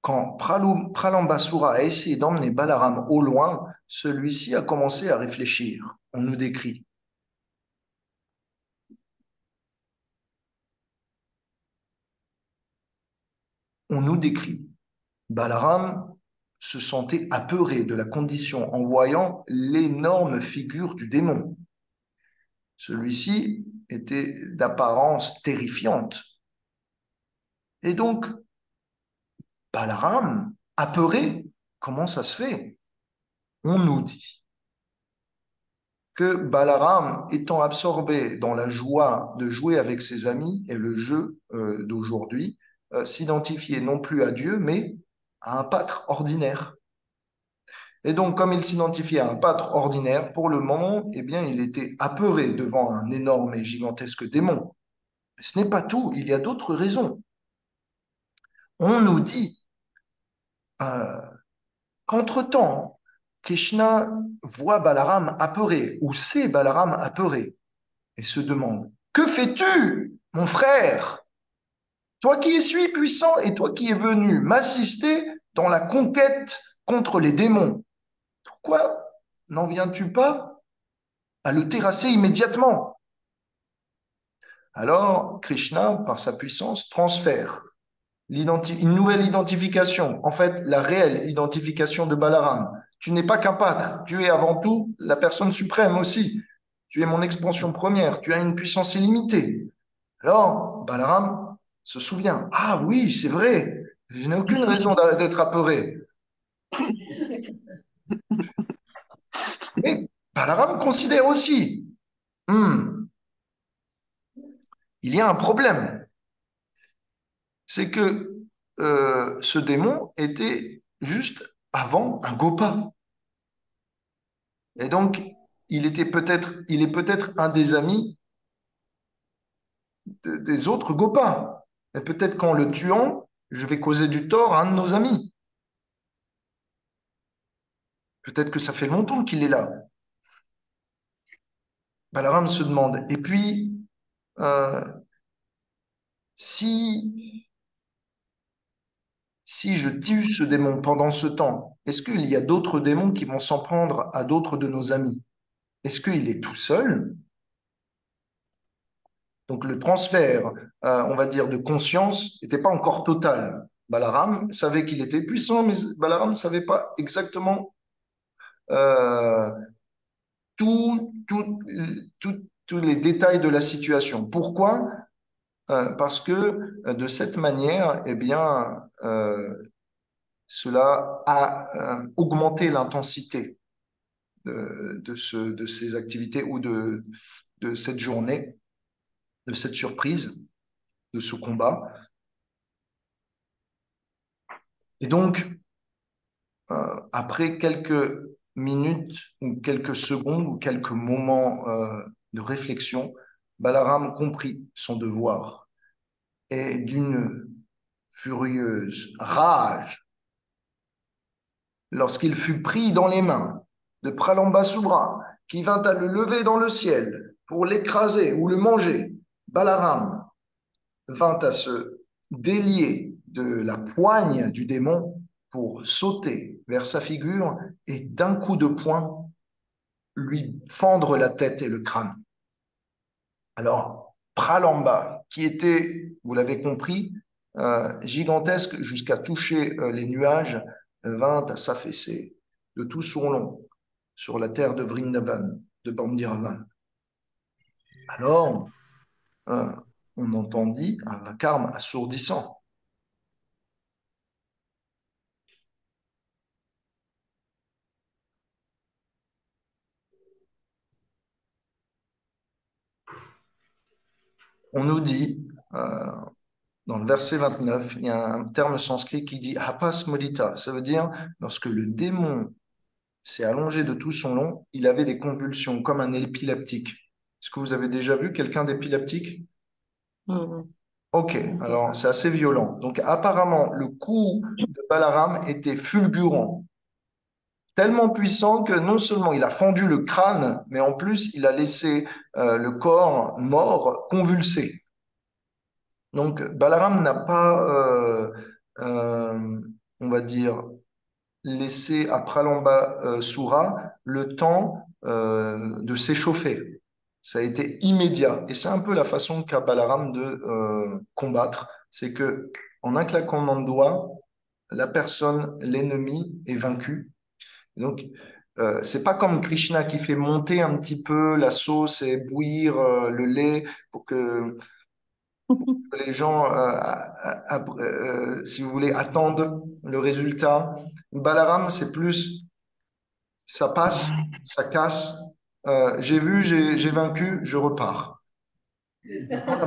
quand Pralambasura a essayé d'emmener Balaram au loin, celui-ci a commencé à réfléchir. On nous décrit. On nous décrit. Balaram se sentait apeuré de la condition en voyant l'énorme figure du démon. Celui-ci était d'apparence terrifiante. Et donc, Balaram, apeuré, comment ça se fait? On nous dit que Balaram, étant absorbé dans la joie de jouer avec ses amis et le jeu d'aujourd'hui, s'identifiait non plus à Dieu, mais à un pâtre ordinaire. Et donc, comme il s'identifiait à un pâtre ordinaire, pour le moment, eh bien, il était apeuré devant un énorme et gigantesque démon. Mais ce n'est pas tout, il y a d'autres raisons. On nous dit euh, qu'entre-temps, Krishna voit Balaram apeuré, ou sait Balaram apeuré, et se demande, que fais-tu, mon frère? Toi qui suis puissant et toi qui es venu m'assister dans la conquête contre les démons, pourquoi n'en viens-tu pas à le terrasser immédiatement? Alors, Krishna, par sa puissance, transfère une nouvelle identification, en fait, la réelle identification de Balaram. Tu n'es pas qu'un pâtre, tu es avant tout la personne suprême aussi. Tu es mon expansion première, tu as une puissance illimitée. Alors, Balaram se souvient, ah oui, c'est vrai, je n'ai aucune raison d'être apeuré. Mais Balaram considère aussi, Hmm, il y a un problème, c'est que ce démon était juste avant un Gopa. Et donc, il est peut-être un des amis des autres Gopas. Et peut-être qu'en le tuant, je vais causer du tort à un de nos amis. Peut-être que ça fait longtemps qu'il est là. Balaram se demande. Et puis, euh, si, si je tue ce démon pendant ce temps, est-ce qu'il y a d'autres démons qui vont s'en prendre à d'autres de nos amis? Est-ce qu'il est tout seul? Donc le transfert, on va dire, de conscience n'était pas encore total. Balaram savait qu'il était puissant, mais Balaram ne savait pas exactement euh, tous les détails de la situation. Pourquoi? Parce que de cette manière, eh bien, cela a augmenté l'intensité de ces activités ou de cette journée, de cette surprise, de ce combat. Et donc, après quelques minutes ou quelques secondes ou quelques moments de réflexion, Balaram comprit son devoir et d'une furieuse rage, lorsqu'il fut pris dans les mains de Pralambasubra, qui vint à le lever dans le ciel pour l'écraser ou le manger, Balaram vint à se délier de la poigne du démon pour sauter vers sa figure et d'un coup de poing lui fendre la tête et le crâne. Alors, Pralamba, qui était, vous l'avez compris, gigantesque jusqu'à toucher les nuages, vint à s'affaisser de tout son long sur la terre de Vrindavan, de Bandiravan. Alors, euh, on entendit un vacarme assourdissant. On nous dit, dans le verset 29, il y a un terme sanskrit qui dit hapas modita. Ça veut dire, lorsque le démon s'est allongé de tout son long, il avait des convulsions comme un épileptique. Est-ce que vous avez déjà vu quelqu'un d'épileptique? Mhm. Ok, alors c'est assez violent. Donc apparemment, le coup de Balaram était fulgurant, tellement puissant que non seulement il a fendu le crâne, mais en plus il a laissé le corps mort convulsé. Donc Balaram n'a pas, on va dire, laissé à Pralamba Sura le temps de s'échauffer. Ça a été immédiat. Et c'est un peu la façon qu'a Balaram de combattre. C'est que en un claquement de doigts, la personne, l'ennemi, est vaincu. Donc, c'est pas comme Krishna qui fait monter un petit peu la sauce et bouillir le lait pour que les gens, si vous voulez, attendent le résultat. Balaram, c'est plus ça passe, ça casse. J'ai vu, j'ai vaincu, je repars. C'est pas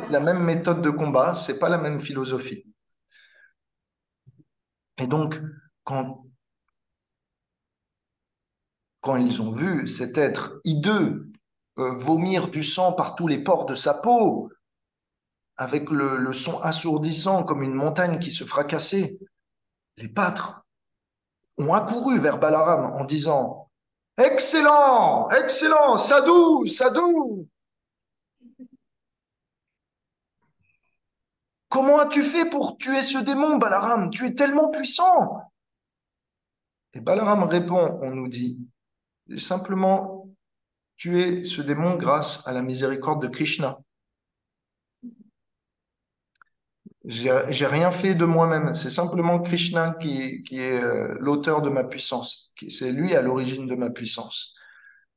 la même méthode de combat, c'est pas la même philosophie. Et donc, quand, quand ils ont vu cet être hideux vomir du sang par tous les pores de sa peau, avec le son assourdissant comme une montagne qui se fracassait, les pâtres ont accouru vers Balaram en disant: Excellent, excellent, Sadhu, Sadhu, comment as-tu fait pour tuer ce démon, Balaram? Tu es tellement puissant. Et Balaram répond, on nous dit: j'ai simplement tué ce démon grâce à la miséricorde de Krishna. J'ai rien fait de moi-même. C'est simplement Krishna qui est l'auteur de ma puissance. C'est lui à l'origine de ma puissance.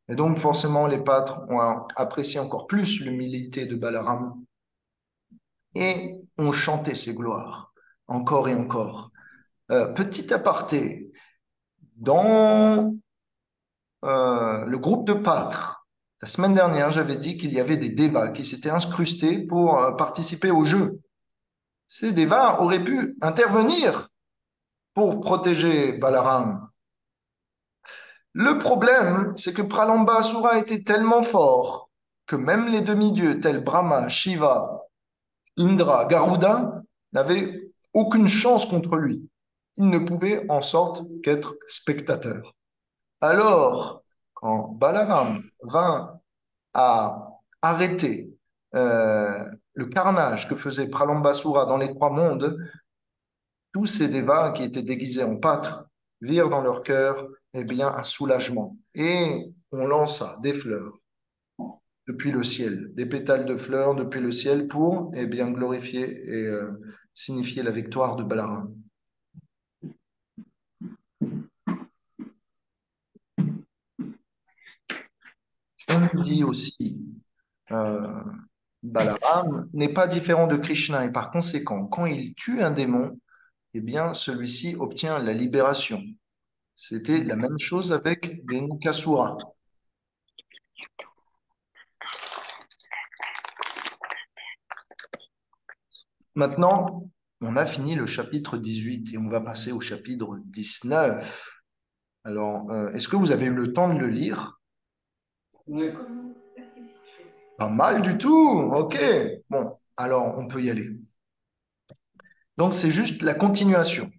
Et donc, forcément, les pâtres ont apprécié encore plus l'humilité de Balaram et ont chanté ses gloires, encore et encore. Petit aparté, dans le groupe de pâtres, la semaine dernière, j'avais dit qu'il y avait des devas qui s'étaient incrustés pour participer au jeu. Ces devas auraient pu intervenir pour protéger Balaram. Le problème, c'est que Pralambasura était tellement fort que même les demi-dieux tels Brahma, Shiva, Indra, Garuda n'avaient aucune chance contre lui. Il ne pouvait en sorte qu'être spectateur. Alors, quand Balaram vint à arrêter le carnage que faisait Pralambasura dans les trois mondes, tous ces devas qui étaient déguisés en pâtres virent dans leur cœur un soulagement. Et on lança des fleurs depuis le ciel, des pétales de fleurs depuis le ciel pour glorifier et signifier la victoire de Balaram. On nous dit aussi, Balaram n'est pas différent de Krishna et par conséquent, quand il tue un démon, celui-ci obtient la libération. C'était la même chose avec Venukasura. Maintenant, on a fini le chapitre 18 et on va passer au chapitre 19. Alors, est-ce que vous avez eu le temps de le lire? Oui. Pas mal du tout. Ok. Bon, alors on peut y aller. Donc, c'est juste la continuation.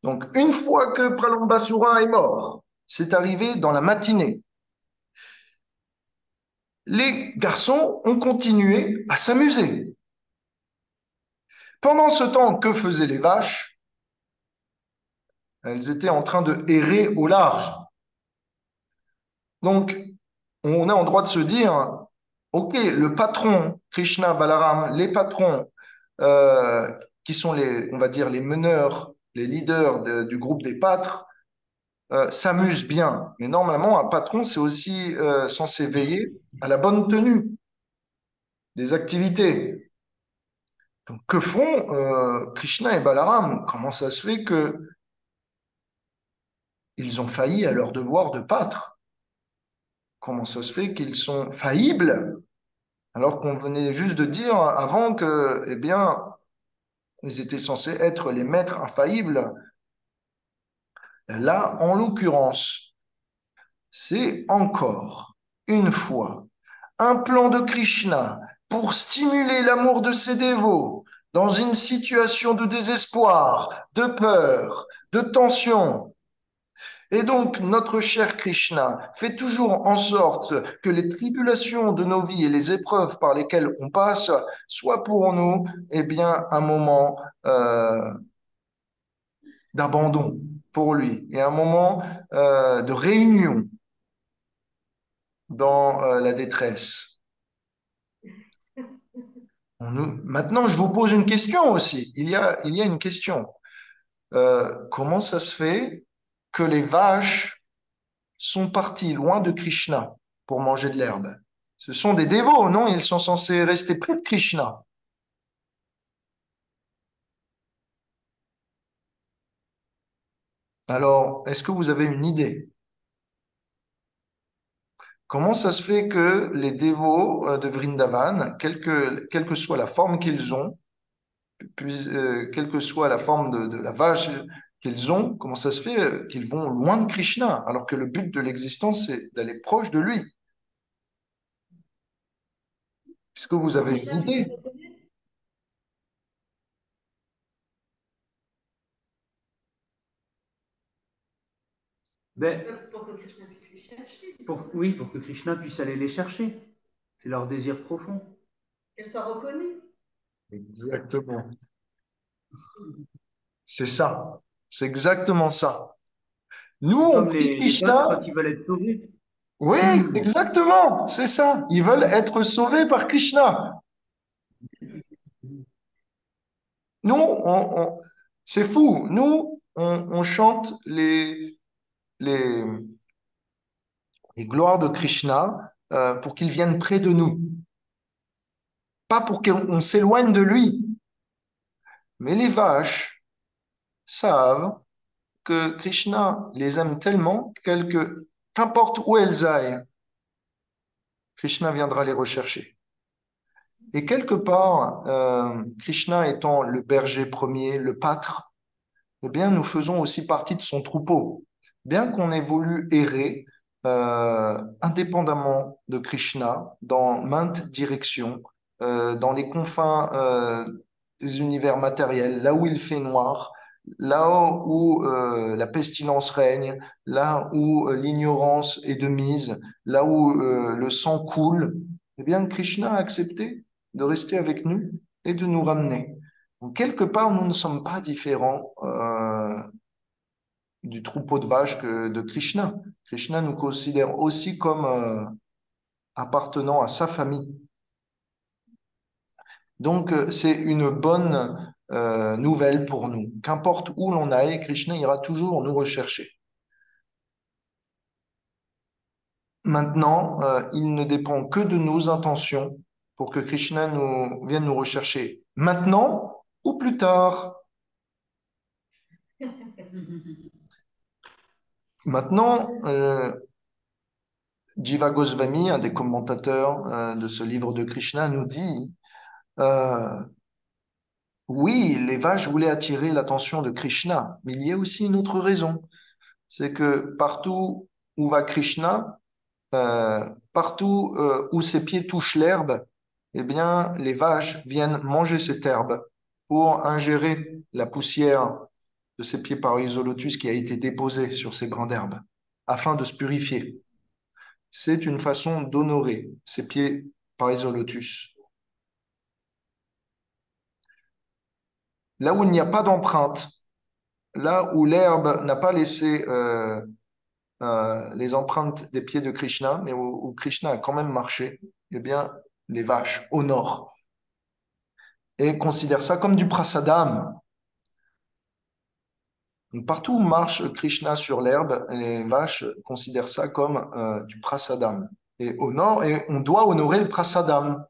Donc, une fois que Pralambasura est mort, c'est arrivé dans la matinée. Les garçons ont continué à s'amuser. Pendant ce temps, que faisaient les vaches? Elles étaient en train de errer au large. Donc, on est en droit de se dire, ok, le patron, Krishna, Balaram, les patrons qui sont on va dire, les meneurs, les leaders du groupe des pâtres, s'amusent bien. Mais normalement, un patron, c'est aussi censé veiller à la bonne tenue des activités. Donc, que font Krishna et Balaram? Comment ça se fait que ils ont failli à leur devoir de pâtre? Comment ça se fait qu'ils sont faillibles alors qu'on venait juste de dire avant que, ils étaient censés être les maîtres infaillibles? Là, en l'occurrence, c'est encore une fois un plan de Krishna pour stimuler l'amour de ses dévots dans une situation de désespoir, de peur, de tension. Et donc, notre cher Krishna fait toujours en sorte que les tribulations de nos vies et les épreuves par lesquelles on passe soient pour nous, un moment d'abandon pour lui et un moment de réunion dans la détresse. Maintenant, je vous pose une question aussi. Il y a une question. Comment ça se fait que les vaches sont parties loin de Krishna pour manger de l'herbe? Ce sont des dévots, non? Ils sont censés rester près de Krishna. Alors, est-ce que vous avez une idée? Comment ça se fait que les dévots de Vrindavan, quelle que soit la forme qu'ils ont, quelle que soit la forme de la vache qu'ils ont, comment ça se fait qu'ils vont loin de Krishna, alors que le but de l'existence, c'est d'aller proche de lui? Est-ce que vous avez une idée? Ben, Pour que Krishna puisse les chercher. oui, pour que Krishna puisse aller les chercher. C'est leur désir profond. Qu'elle soit reconnue. Exactement. C'est ça. C'est exactement ça. Nous, C'est on comme prie les gosse Krishna. quand ils veulent être sauvés. Oui, exactement. C'est ça. Ils veulent être sauvés par Krishna. Nous, c'est fou. Nous, on chante les, les gloires de Krishna pour qu'il vienne près de nous. Pas pour qu'on s'éloigne de lui. Mais les vaches savent que Krishna les aime tellement qu'importe où elles aillent, Krishna viendra les rechercher. Et quelque part, Krishna étant le berger premier, le pâtre, eh bien, nous faisons aussi partie de son troupeau. Bien qu'on ait voulu errer indépendamment de Krishna dans maintes directions, dans les confins des univers matériels, là où il fait noir, là où la pestilence règne, là où l'ignorance est de mise, là où le sang coule, eh bien, Krishna a accepté de rester avec nous et de nous ramener. Donc, quelque part, nous ne sommes pas différents du troupeau de vaches que de Krishna. Krishna nous considère aussi comme appartenant à sa famille. Donc, c'est une bonne nouvelle pour nous. Qu'importe où l'on aille, Krishna ira toujours nous rechercher. Maintenant, il ne dépend que de nos intentions pour que Krishna vienne nous rechercher maintenant ou plus tard. Maintenant, Jiva Goswami, un des commentateurs de ce livre de Krishna, nous dit euh, oui, les vaches voulaient attirer l'attention de Krishna, mais il y a aussi une autre raison. C'est que partout où va Krishna, partout où ses pieds touchent l'herbe, eh bien, les vaches viennent manger cette herbe pour ingérer la poussière de ses pieds par isolotus qui a été déposée sur ces brins d'herbe, afin de se purifier. C'est une façon d'honorer ses pieds par isolotus. Là où il n'y a pas d'empreinte, là où l'herbe n'a pas laissé les empreintes des pieds de Krishna, mais où Krishna a quand même marché, eh bien, les vaches honorent et considèrent ça comme du prasadam. Donc, partout où marche Krishna sur l'herbe, les vaches considèrent ça comme du prasadam. Et on doit honorer le prasadam.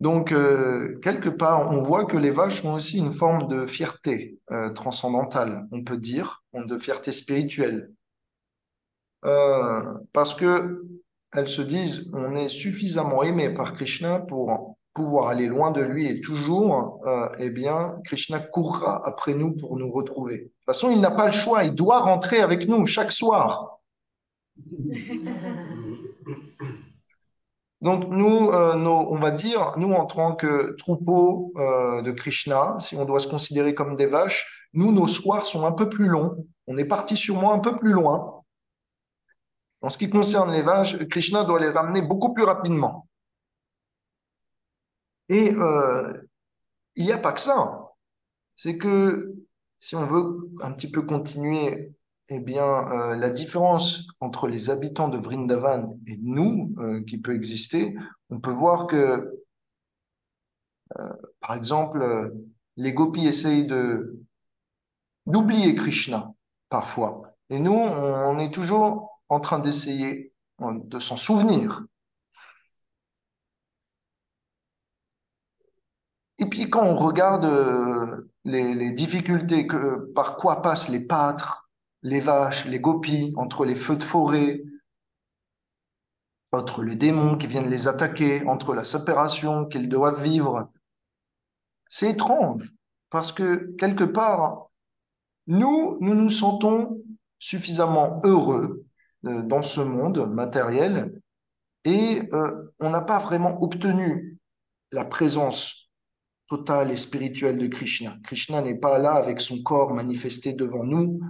Donc, quelque part, on voit que les vaches ont aussi une forme de fierté transcendantale, on peut dire, de fierté spirituelle. Parce que elles se disent, on est suffisamment aimé par Krishna pour pouvoir aller loin de lui et toujours, eh bien, Krishna courra après nous pour nous retrouver. De toute façon, il n'a pas le choix, il doit rentrer avec nous chaque soir. Donc nous, on va dire, nous en tant que troupeau de Krishna, si on doit se considérer comme des vaches, nous, nos soirs sont un peu plus longs. On est parti sûrement un peu plus loin. En ce qui concerne les vaches, Krishna doit les ramener beaucoup plus rapidement. Et il n'y a pas que ça. C'est que si on veut un petit peu continuer, eh bien, la différence entre les habitants de Vrindavan et nous, qui peut exister, on peut voir que par exemple, les gopis essayent d'oublier Krishna parfois. Et nous, on est toujours en train d'essayer de s'en souvenir. Et puis quand on regarde les difficultés par quoi passent les pâtres, les vaches, les gopis, entre les feux de forêt, entre les démons qui viennent les attaquer, entre la séparation qu'ils doivent vivre, c'est étrange. Parce que quelque part, nous nous sentons suffisamment heureux dans ce monde matériel et on n'a pas vraiment obtenu la présence total et spirituel de Krishna. Krishna n'est pas là avec son corps manifesté devant nous,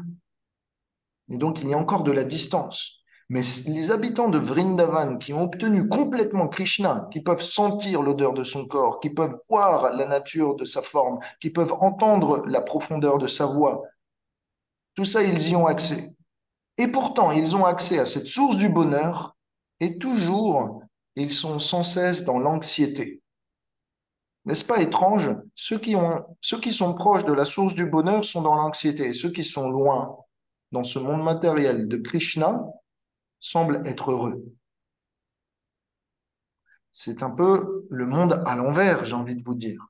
et donc il y a encore de la distance. Mais les habitants de Vrindavan qui ont obtenu complètement Krishna, qui peuvent sentir l'odeur de son corps, qui peuvent voir la nature de sa forme, qui peuvent entendre la profondeur de sa voix, tout ça, ils y ont accès. Et pourtant, ils ont accès à cette source du bonheur et toujours, ils sont sans cesse dans l'anxiété. N'est-ce pas étrange? Ceux qui sont proches de la source du bonheur sont dans l'anxiété et ceux qui sont loin dans ce monde matériel de Krishna semblent être heureux. C'est un peu le monde à l'envers, j'ai envie de vous dire.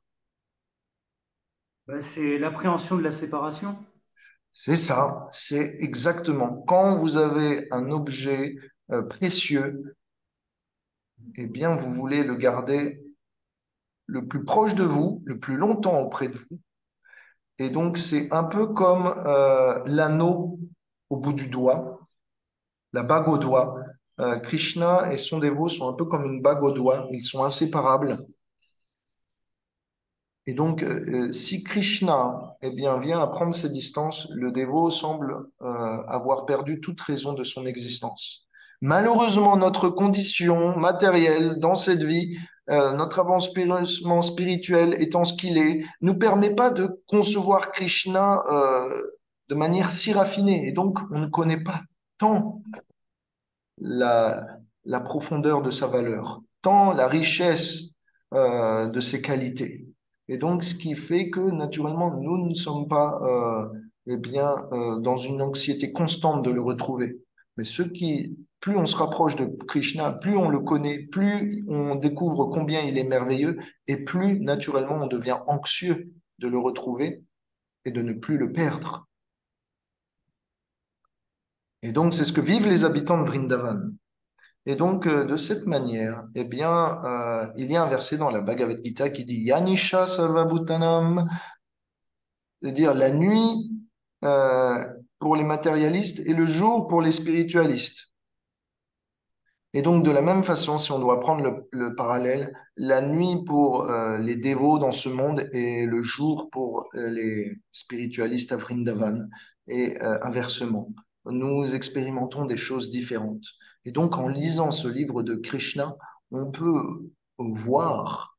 Ben, c'est l'appréhension de la séparation. C'est ça, c'est exactement. Quand vous avez un objet précieux, eh bien, vous voulez le garder le plus proche de vous, le plus longtemps auprès de vous. Et donc, c'est un peu comme l'anneau au bout du doigt, la bague au doigt. Krishna et son dévot sont un peu comme une bague au doigt, ils sont inséparables. Et donc, si Krishna eh bien, vient à prendre ses distances, le dévot semble avoir perdu toute raison de son existence. Malheureusement, notre condition matérielle dans cette vie, notre avancement spirituel étant ce qu'il est, nous permet pas de concevoir Krishna de manière si raffinée. Et donc, on ne connaît pas tant la, la profondeur de sa valeur, tant la richesse de ses qualités. Et donc, ce qui fait que, naturellement, nous ne sommes pas eh bien, dans une anxiété constante de le retrouver. Mais plus on se rapproche de Krishna, plus on le connaît, plus on découvre combien il est merveilleux, et plus, naturellement, on devient anxieux de le retrouver et de ne plus le perdre. Et donc, c'est ce que vivent les habitants de Vrindavan. Et donc, de cette manière, eh bien, il y a un verset dans la Bhagavad Gita qui dit Yanisha Sarvabhutanam, c'est-à-dire la nuit euh, pour les matérialistes et le jour pour les spiritualistes. Et donc, de la même façon, si on doit prendre le parallèle, la nuit pour les dévots dans ce monde et le jour pour les spiritualistes à Vrindavan, et inversement. Nous expérimentons des choses différentes. Et donc, en lisant ce livre de Krishna, on peut voir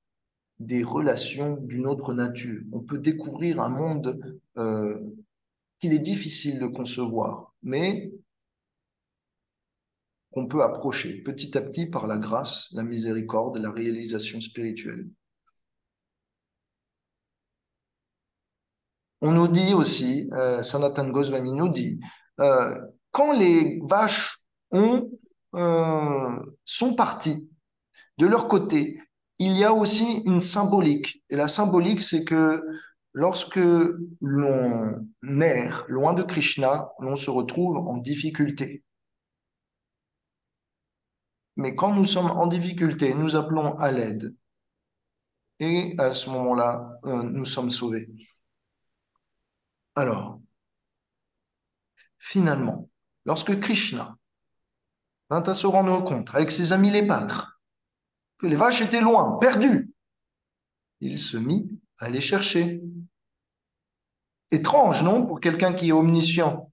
des relations d'une autre nature. On peut découvrir un monde qu'il est difficile de concevoir, mais qu'on peut approcher petit à petit par la grâce, la miséricorde et la réalisation spirituelle. On nous dit aussi, Sanatan Goswami nous dit, quand les vaches sont parties de leur côté, il y a aussi une symbolique. Et la symbolique, c'est que lorsque l'on erre loin de Krishna, l'on se retrouve en difficulté. Mais quand nous sommes en difficulté, nous appelons à l'aide. Et à ce moment-là, nous sommes sauvés. Alors, finalement, lorsque Krishna vint à se rendre compte avec ses amis les pâtres que les vaches étaient loin, perdues, il se mit à les chercher. Étrange, non, pour quelqu'un qui est omniscient.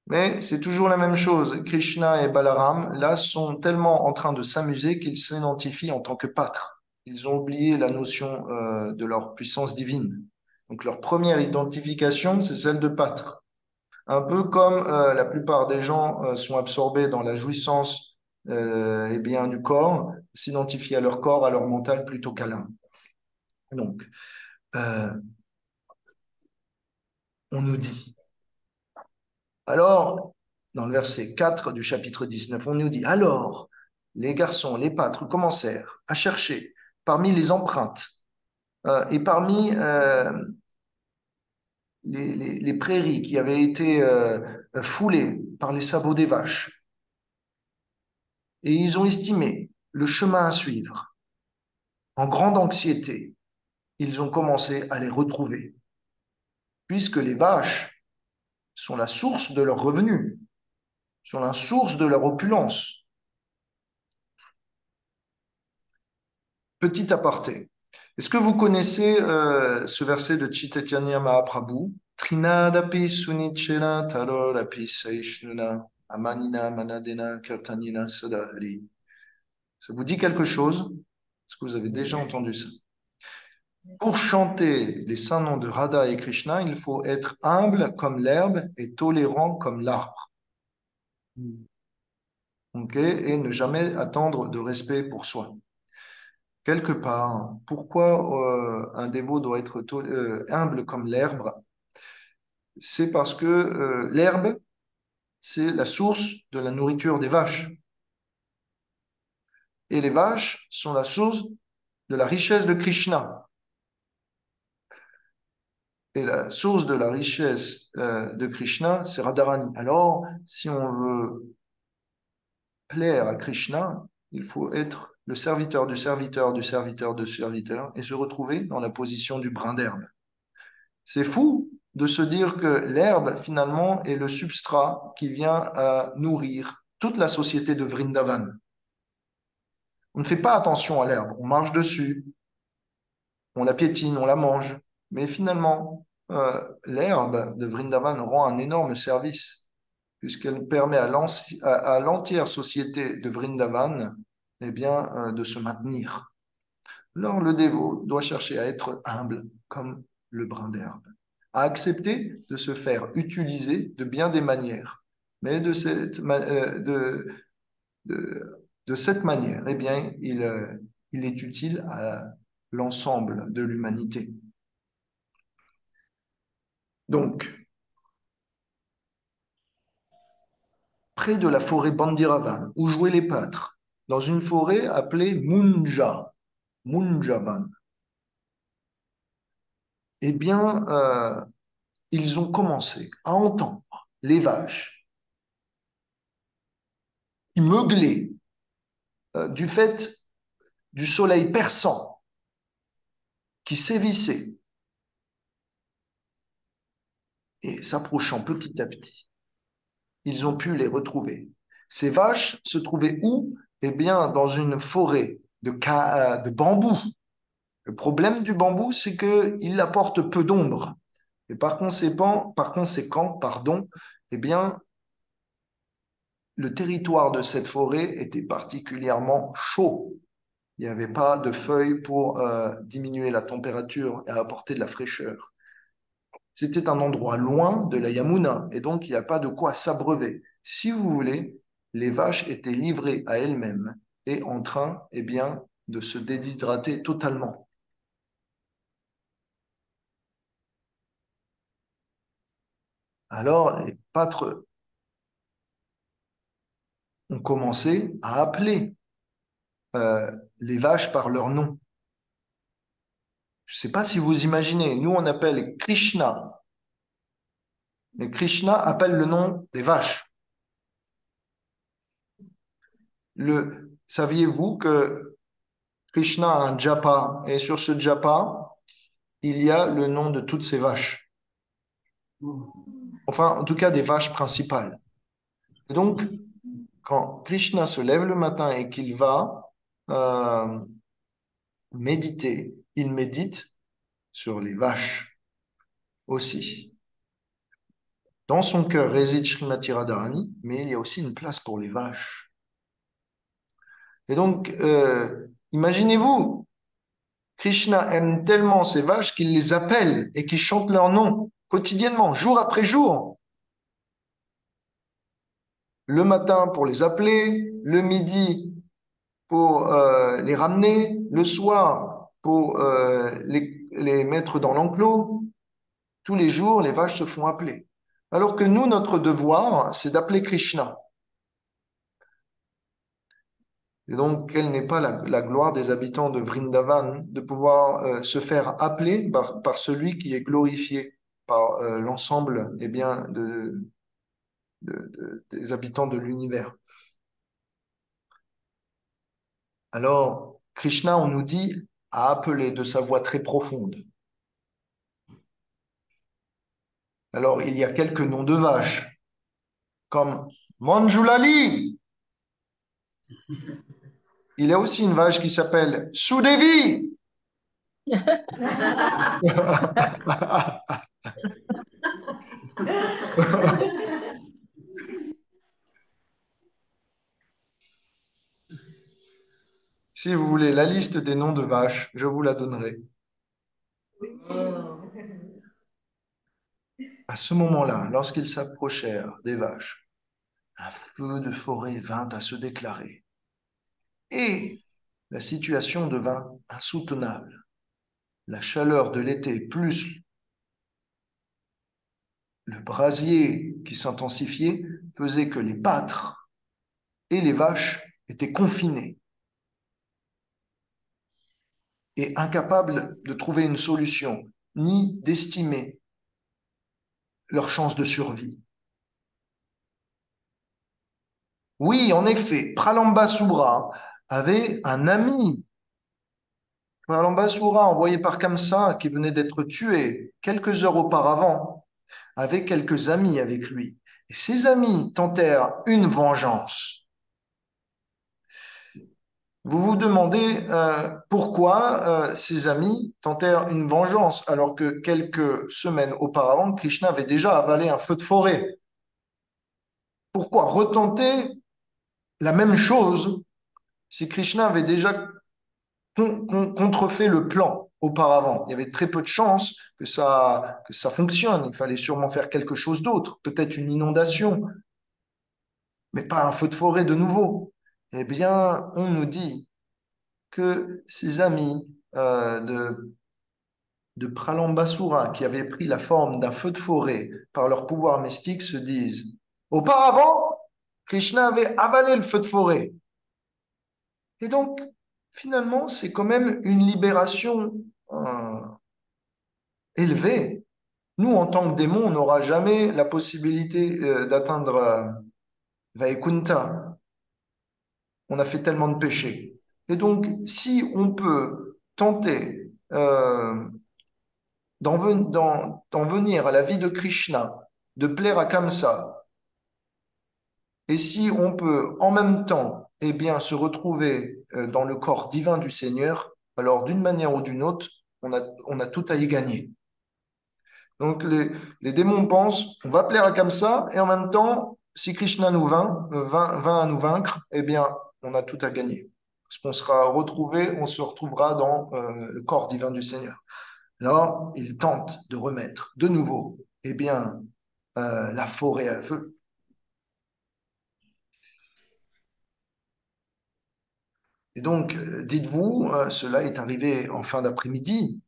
Mais c'est toujours la même chose. Krishna et Balaram, là, sont tellement en train de s'amuser qu'ils s'identifient en tant que pâtres. Ils ont oublié la notion de leur puissance divine. Donc leur première identification, c'est celle de pâtre. Un peu comme la plupart des gens sont absorbés dans la jouissance eh bien, du corps, s'identifient à leur corps, à leur mental plutôt qu'à l'âme. Donc, euh, on nous dit, alors, dans le verset 4 du chapitre 19, on nous dit, alors, les garçons, les pâtres commencèrent à chercher parmi les empreintes et parmi les prairies qui avaient été foulées par les sabots des vaches. Et ils ont estimé le chemin à suivre. En grande anxiété, ils ont commencé à les retrouver, puisque les vaches sont la source de leurs revenus, sont la source de leur opulence. Petit aparté. Est-ce que vous connaissez ce verset de Chaitanya Mahaprabhu? Trinadapi sunichena tarorapi saishnuna amanina manadena kirtanina sadari. Ça vous dit quelque chose? Est-ce que vous avez déjà entendu ça? Pour chanter les saints noms de Radha et Krishna, il faut être humble comme l'herbe et tolérant comme l'arbre. Ok. Et ne jamais attendre de respect pour soi. Quelque part, pourquoi un dévot doit être humble comme l'herbe? C'est parce que l'herbe, c'est la source de la nourriture des vaches. Et les vaches sont la source de la richesse de Krishna. Et la source de la richesse de Krishna, c'est Radharani. Alors, si on veut plaire à Krishna, il faut être le serviteur du serviteur du serviteur du serviteur et se retrouver dans la position du brin d'herbe. C'est fou de se dire que l'herbe, finalement, est le substrat qui vient à nourrir toute la société de Vrindavan. On ne fait pas attention à l'herbe, on marche dessus, on la piétine, on la mange. Mais finalement, l'herbe de Vrindavan rend un énorme service, puisqu'elle permet à l'entière société de Vrindavan eh bien, de se maintenir. Alors le dévot doit chercher à être humble comme le brin d'herbe, à accepter de se faire utiliser de bien des manières. Mais de cette manière, eh bien, il est utile à l'ensemble de l'humanité. Donc, près de la forêt Bandiravan, où jouaient les pâtres, dans une forêt appelée Munjavan, eh bien, ils ont commencé à entendre les vaches meugler du fait du soleil perçant qui sévissait et s'approchant petit à petit. Ils ont pu les retrouver. Ces vaches se trouvaient où? Eh bien, dans une forêt de bambou. Le problème du bambou, c'est qu'il apporte peu d'ombre. Et par conséquent, eh bien, le territoire de cette forêt était particulièrement chaud. Il n'y avait pas de feuilles pour diminuer la température et apporter de la fraîcheur. C'était un endroit loin de la Yamuna, et donc il n'y a pas de quoi s'abreuver. Si vous voulez, les vaches étaient livrées à elles-mêmes et en train, eh bien, de se déshydrater totalement. Alors, les pâtres ont commencé à appeler les vaches par leur nom. Je ne sais pas si vous imaginez, nous on appelle Krishna, mais Krishna appelle le nom des vaches. Saviez-vous que Krishna a un japa et sur ce japa, il y a le nom de toutes ces vaches. Enfin, en tout cas, des vaches principales. Et donc, quand Krishna se lève le matin et qu'il va euh, méditer, il médite sur les vaches aussi. Dans son cœur réside Srimati Radharani, mais il y a aussi une place pour les vaches. Et donc, imaginez-vous, Krishna aime tellement ces vaches qu'il les appelle et qu'il chante leur nom quotidiennement, jour après jour. Le matin pour les appeler, le midi pour les ramener, le soir pour les mettre dans l'enclos. Tous les jours, les vaches se font appeler. Alors que nous, notre devoir, c'est d'appeler Krishna. Et donc, quelle n'est pas la gloire des habitants de Vrindavan de pouvoir se faire appeler par celui qui est glorifié par l'ensemble eh bien, des habitants de l'univers. Alors, Krishna, on nous dit, a appelé de sa voix très profonde. Alors, il y a quelques noms de vaches, comme Manjulali. Il y a aussi une vache qui s'appelle Sudevi. Si vous voulez la liste des noms de vaches, je vous la donnerai. À ce moment-là, lorsqu'ils s'approchèrent des vaches, un feu de forêt vint à se déclarer et la situation devint insoutenable. La chaleur de l'été plus le brasier qui s'intensifiait faisait que les pâtres et les vaches étaient confinés et incapables de trouver une solution, ni d'estimer leurs chances de survie. Oui, en effet, Pralambasura avait un ami. Pralambasura, envoyé par Kamsa, qui venait d'être tué quelques heures auparavant, avait quelques amis avec lui. Et ces amis tentèrent une vengeance. Vous vous demandez pourquoi ces amis tentèrent une vengeance alors que quelques semaines auparavant, Krishna avait déjà avalé un feu de forêt. Pourquoi retenter la même chose si Krishna avait déjà contrefait le plan auparavant? Il y avait très peu de chances que ça fonctionne. Il fallait sûrement faire quelque chose d'autre, peut-être une inondation, mais pas un feu de forêt de nouveau. Eh bien, on nous dit que ces amis de Pralambasura, qui avaient pris la forme d'un feu de forêt par leur pouvoir mystique, se disent, auparavant, Krishna avait avalé le feu de forêt. Et donc, finalement, c'est quand même une libération élevée. Nous, en tant que démons, on n'aura jamais la possibilité d'atteindre Vaikunta. On a fait tellement de péchés. Et donc, si on peut tenter d'en venir à la vie de Krishna, de plaire à Kamsa, et si on peut en même temps eh bien, se retrouver dans le corps divin du Seigneur, alors d'une manière ou d'une autre, on a tout à y gagner. Donc les démons pensent, on va plaire à Kamsa, et en même temps, si Krishna nous vint à nous vaincre, eh bien, on a tout à gagner. Parce qu'on sera retrouvé, on se retrouvera dans le corps divin du Seigneur. Là, ils tentent de remettre de nouveau, eh bien, la forêt à feu. Et donc, dites-vous, cela est arrivé en fin d'après-midi.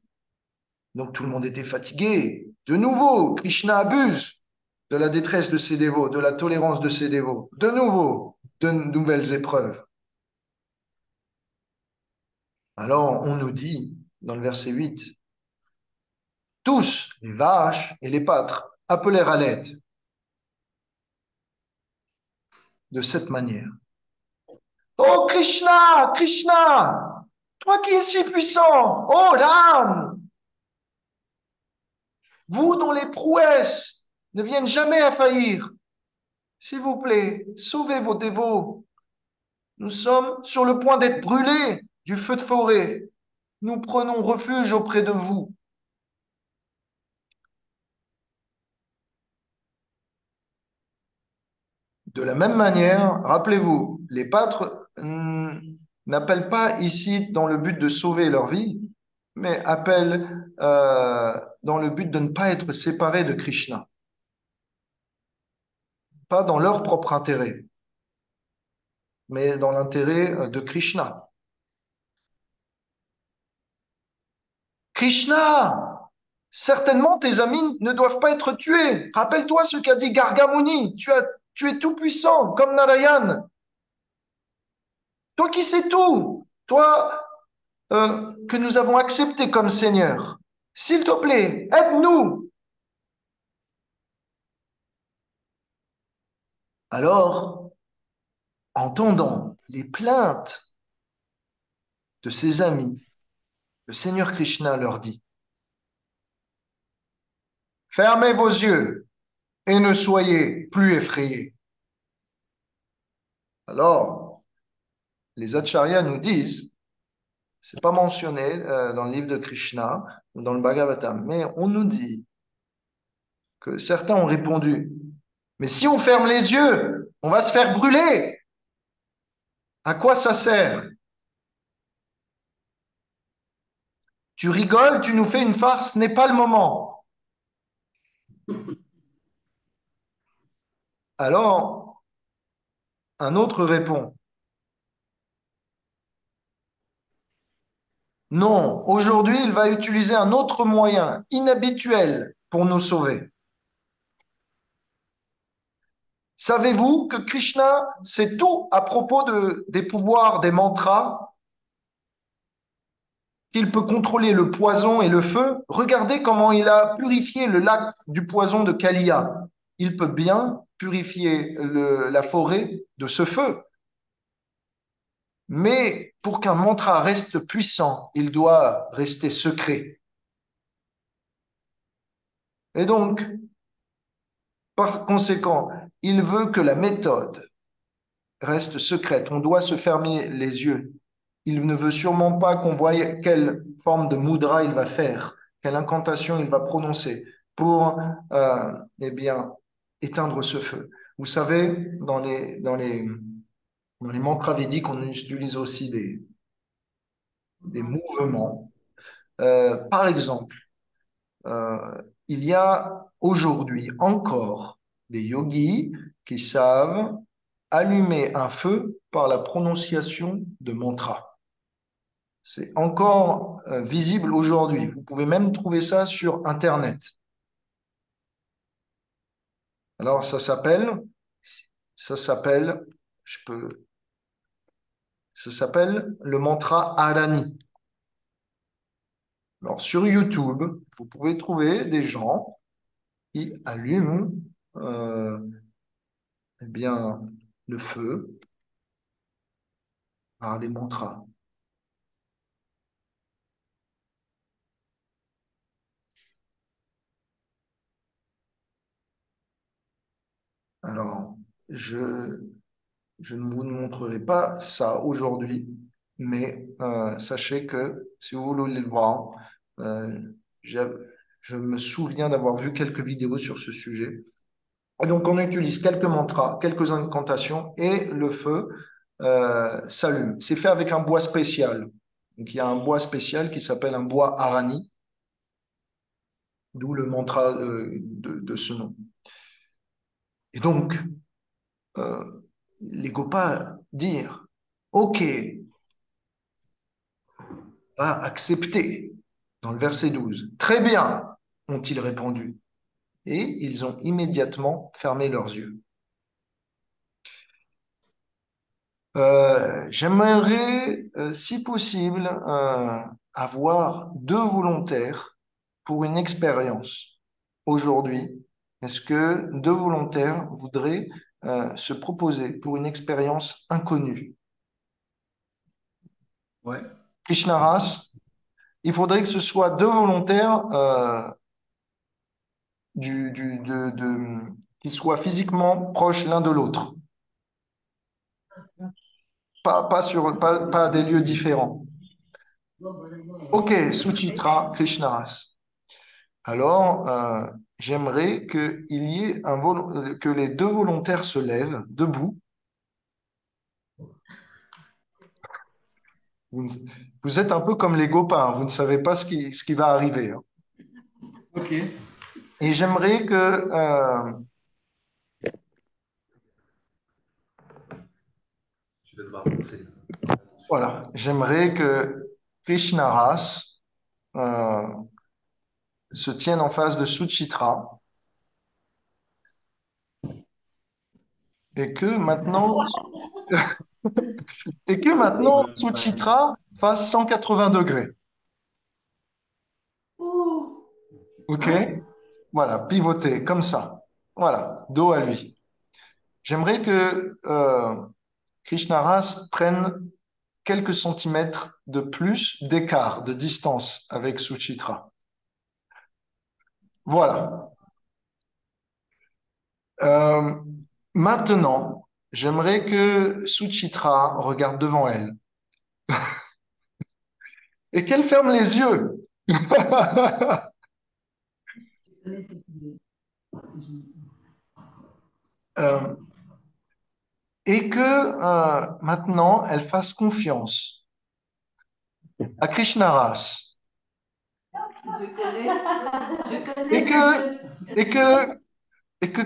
Donc, tout le monde était fatigué. De nouveau, Krishna abuse de la détresse de ses dévots, de la tolérance de ses dévots. De nouveau, de nouvelles épreuves. Alors, on nous dit, dans le verset 8, tous, les vaches et les pâtres, appelèrent à l'aide de cette manière. Oh Krishna, Krishna, toi qui es si puissant, oh l'âme, vous dont les prouesses ne viennent jamais à faillir, s'il vous plaît, sauvez vos dévots. Nous sommes sur le point d'être brûlés du feu de forêt. Nous prenons refuge auprès de vous. De la même manière, rappelez-vous, les pâtres n'appellent pas ici dans le but de sauver leur vie, mais appellent dans le but de ne pas être séparés de Krishna, pas dans leur propre intérêt, mais dans l'intérêt de Krishna. Krishna, certainement tes amis ne doivent pas être tués. Rappelle-toi ce qu'a dit Gargamuni. Tu es tout puissant comme Narayan. Toi qui sais tout, toi que nous avons accepté comme Seigneur. S'il te plaît, aide-nous. Alors, entendant les plaintes de ses amis, le Seigneur Krishna leur dit, fermez vos yeux et ne soyez plus effrayés. Alors, les acharyas nous disent, c'est pas mentionné dans le livre de Krishna ou dans le Bhagavatam, mais on nous dit que certains ont répondu, mais si on ferme les yeux, on va se faire brûler. À quoi ça sert? Tu rigoles, tu nous fais une farce, ce n'est pas le moment. Alors, un autre répond, non, aujourd'hui, il va utiliser un autre moyen inhabituel pour nous sauver. Savez-vous que Krishna sait tout à propos des pouvoirs des mantras, qu'il peut contrôler le poison et le feu? Regardez comment il a purifié le lac du poison de Kaliya. Il peut bien purifier la forêt de ce feu. Mais pour qu'un mantra reste puissant, il doit rester secret. Et donc, par conséquent, il veut que la méthode reste secrète. On doit se fermer les yeux. Il ne veut sûrement pas qu'on voie quelle forme de mudra il va faire, quelle incantation il va prononcer pour eh bien, éteindre ce feu. Vous savez, dans les mantras védiques, on utilise aussi des mouvements. Par exemple, il y a aujourd'hui encore des yogis qui savent allumer un feu par la prononciation de mantras. C'est encore visible aujourd'hui. Vous pouvez même trouver ça sur Internet. Alors, je peux, ça s'appelle le mantra Arani. Alors, sur YouTube, vous pouvez trouver des gens qui allument euh, eh bien, le feu par les mantras. Alors, je ne vous montrerai pas ça aujourd'hui, mais sachez que si vous voulez le voir, euh, j'ai- je me souviens d'avoir vu quelques vidéos sur ce sujet. Et donc, on utilise quelques mantras, quelques incantations et le feu s'allume. C'est fait avec un bois spécial. Donc, il y a un bois spécial qui s'appelle un bois arani, d'où le mantra de ce nom. Et donc, euh, les Gopas dire, OK, va accepter dans le verset 12. Très bien, ont-ils répondu. Et ils ont immédiatement fermé leurs yeux. J'aimerais, si possible, avoir deux volontaires pour une expérience aujourd'hui. Est-ce que deux volontaires voudraient se proposer pour une expérience inconnue? Ouais. Krishnaras, il faudrait que ce soit deux volontaires qui soient physiquement proches l'un de l'autre, pas à des lieux différents. Ok, Suchitra, Krishnaras. Alors, j'aimerais que les deux volontaires se lèvent debout. Vous, ne- Vous êtes un peu comme les Gopins, vous ne savez pas ce qui va arriver, hein. Ok. Et j'aimerais que, voilà, j'aimerais que Krishnaras se tienne en face de Suchitra et que maintenant, Suchitra fasse 180 degrés. Oh, OK? Voilà, pivoter comme ça. Voilà, dos à lui. J'aimerais que Krishnaras prenne quelques centimètres de plus d'écart, de distance avec Suchitra. Voilà. Euh, Maintenant, j'aimerais que Suchitra regarde devant elle et qu'elle ferme les yeux. Je connais cette idée. Euh, et que maintenant elle fasse confiance à Krishnaras Je et connais ce que jeu. et que et que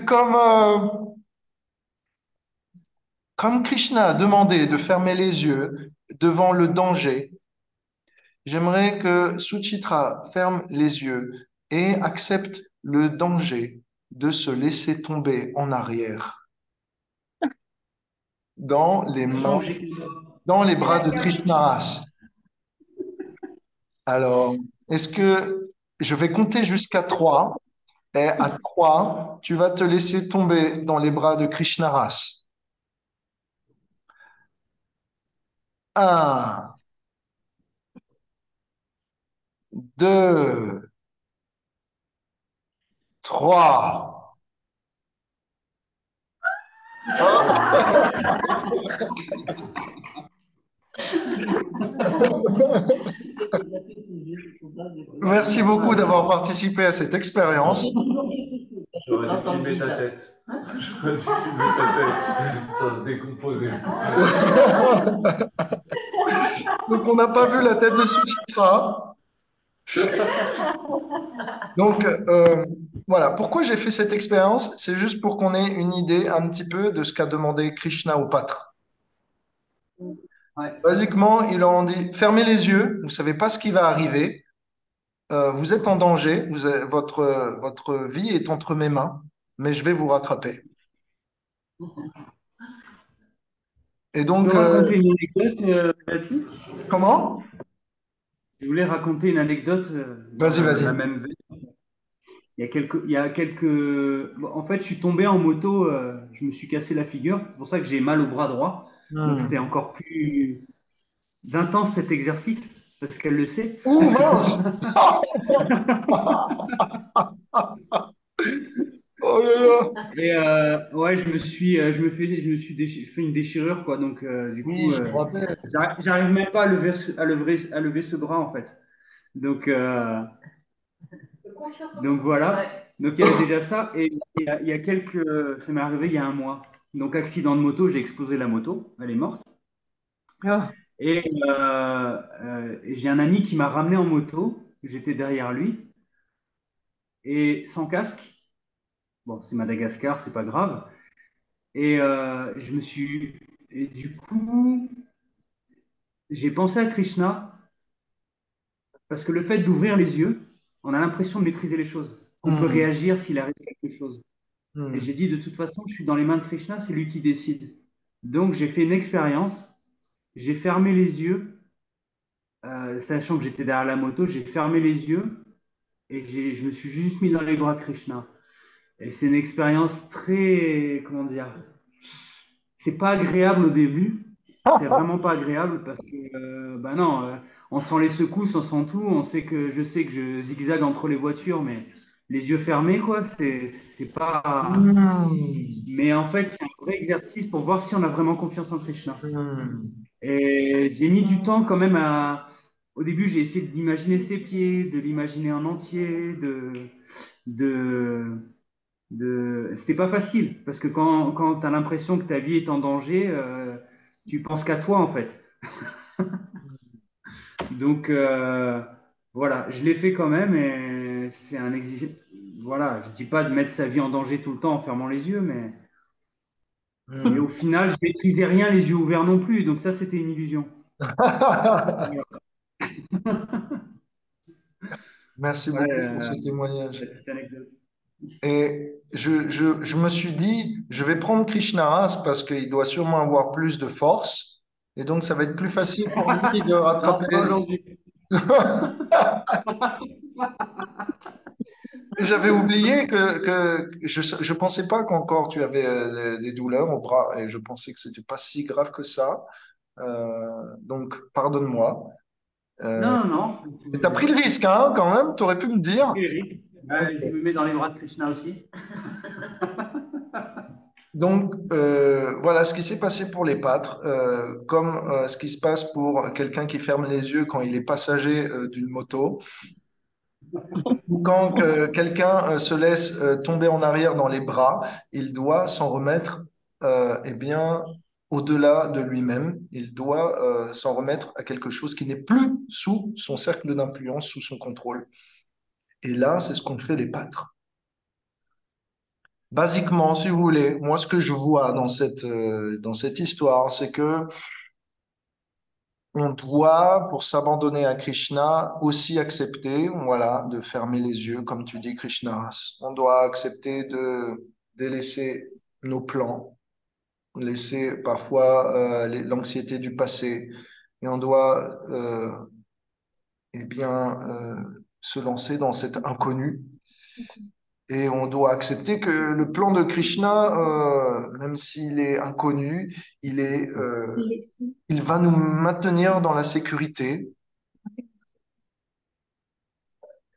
comme Krishna a demandé de fermer les yeux devant le danger, j'aimerais que Suchitra ferme les yeux et accepte le danger de se laisser tomber en arrière dans les Sachant mains, que j'ai dans les C'est bras la de capuche. Krishnaras. Alors, est-ce que je vais compter jusqu'à 3 et à 3, tu vas te laisser tomber dans les bras de Krishnaras. Un, 2, 3. J'ai déjà fait ce jeu, c'est pour ça que je connais. Merci beaucoup d'avoir participé à cette expérience. J'aurais dû J'entends filmer plus ta tard. tête. J'aurais dû filmer ta tête. Ça se décomposait. Donc, on n'a pas vu la tête de Suchitra. Donc, voilà. Pourquoi j'ai fait cette expérience? C'est juste pour qu'on ait une idée un petit peu de ce qu'a demandé Krishna au pâtre. Ouais. Basiquement, ils leur ont dit, fermez les yeux, vous ne savez pas ce qui va arriver, vous êtes en danger, votre vie est entre mes mains, mais je vais vous rattraper. Et Je peux donc, raconter une anecdote là-dessus? comment? Je voulais raconter une anecdote dans Vas-y, vas-y. la même veine. Bon, en fait, je suis tombé en moto, je me suis cassé la figure. C'est pour ça que j'ai mal au bras droit. Donc, c'était Hmm. encore plus intense cet exercice, parce qu'elle le sait. Ouh, mince! Oh là là! Et ouais, je me suis fait une déchirure, quoi. Donc, du Oui, coup, je me rappelle. j'arrive même pas à lever ce bras, en fait. Donc, Confiance en donc toi. voilà. Ouais. Donc, il y avait déjà ça. Et ça m'est arrivé il y a un mois. Donc, accident de moto, j'ai explosé la moto. Elle est morte. Ah. Et j'ai un ami qui m'a ramené en moto. J'étais derrière lui. Et sans casque. Bon, c'est Madagascar, c'est pas grave. Et Et du coup, j'ai pensé à Krishna parce que le fait d'ouvrir les yeux, on a l'impression de maîtriser les choses, qu'on peut Hmm. réagir s'il arrive quelque chose. Et Hmm. j'ai dit, de toute façon, je suis dans les mains de Krishna, c'est lui qui décide. Donc, j'ai fait une expérience. J'ai fermé les yeux, sachant que j'étais derrière la moto, j'ai fermé les yeux et je me suis juste mis dans les bras de Krishna. Et c'est une expérience très, comment dire, c'est pas agréable au début. C'est vraiment pas agréable parce que, bah non, on sent les secousses, on sent tout. Je sais que je zigzague entre les voitures, mais les yeux fermés, quoi, c'est pas. Hmm. Mais en fait, c'est un vrai exercice pour voir si on a vraiment confiance en Krishna. Hmm. Et j'ai mis du temps quand même à. Au début, j'ai essayé d'imaginer ses pieds, de l'imaginer en entier, de, C'était pas facile parce que quand tu as l'impression que ta vie est en danger, tu penses qu'à toi en fait. Donc voilà, je l'ai fait quand même et c'est un exercice. Voilà, je dis pas de mettre sa vie en danger tout le temps en fermant les yeux, mais Hmm. au final, je maîtrisais rien les yeux ouverts non plus. Donc ça, c'était une illusion. Voilà, Merci voilà, beaucoup pour ce témoignage. la petite anecdote. Et je me suis dit, je vais prendre Krishnaras parce qu'il doit sûrement avoir plus de force. Et donc, ça va être plus facile pour lui de Non, pas rattraper. aujourd'hui. Et j'avais oublié que je pensais pas qu'encore tu avais des douleurs au bras et je pensais que c'était pas si grave que ça. Donc, pardonne-moi. Euh, Non, non, non, tout et va t'as pris le bien. risque, hein, quand même. Tu aurais pu me dire. Et Eric, Ok. je me mets dans les bras de Krishna aussi. Donc, voilà ce qui s'est passé pour les pâtres, comme ce qui se passe pour quelqu'un qui ferme les yeux quand il est passager d'une moto, ou quand quelqu'un se laisse tomber en arrière dans les bras, il doit s'en remettre eh bien, au-delà de lui-même. Il doit s'en remettre à quelque chose qui n'est plus sous son cercle d'influence, sous son contrôle. Et là, c'est ce qu'ont fait les pâtres. Basiquement, si vous voulez, moi, ce que je vois dans cette histoire, c'est que on doit, pour s'abandonner à Krishna, aussi accepter, voilà, de fermer les yeux, comme tu dis, Krishna. On doit accepter de délaisser nos plans, laisser parfois l'anxiété du passé, et on doit, eh bien, se lancer dans cet inconnu. Et on doit accepter que le plan de Krishna, même s'il est inconnu, il va nous maintenir dans la sécurité,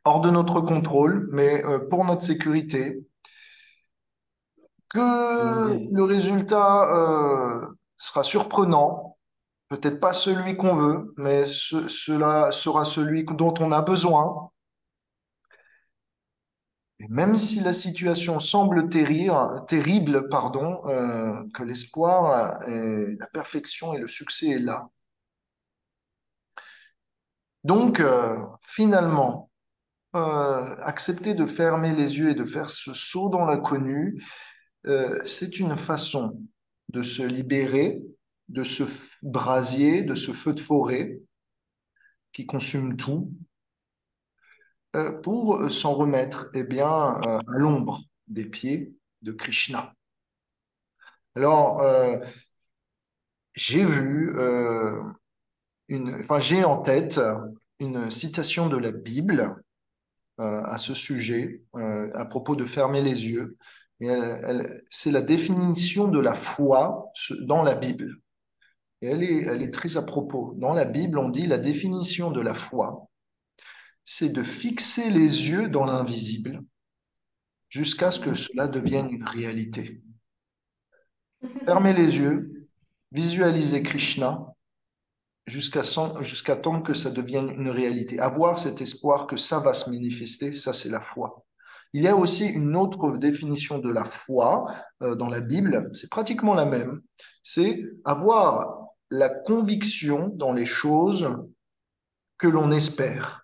hors de notre contrôle, mais pour notre sécurité, que le résultat sera surprenant, peut-être pas celui qu'on veut, mais cela sera celui dont on a besoin. Et même si la situation semble terrible, pardon, que l'espoir, la perfection et le succès est là. Donc, finalement, accepter de fermer les yeux et de faire ce saut dans l'inconnu, c'est une façon de se libérer de ce brasier, de ce feu de forêt qui consume tout, pour s'en remettre eh bien, à l'ombre des pieds de Krishna. Alors, j'ai vu, enfin, j'ai en tête une citation de la Bible à ce sujet, à propos de fermer les yeux. Et c'est la définition de la foi dans la Bible. Et elle est très à propos. Dans la Bible, on dit la définition de la foi, c'est de fixer les yeux dans l'invisible jusqu'à ce que cela devienne une réalité. Fermer les yeux, visualiser Krishna jusqu'à temps que ça devienne une réalité. Avoir cet espoir que ça va se manifester, ça c'est la foi. Il y a aussi une autre définition de la foi dans la Bible, c'est pratiquement la même. C'est avoir la conviction dans les choses que l'on espère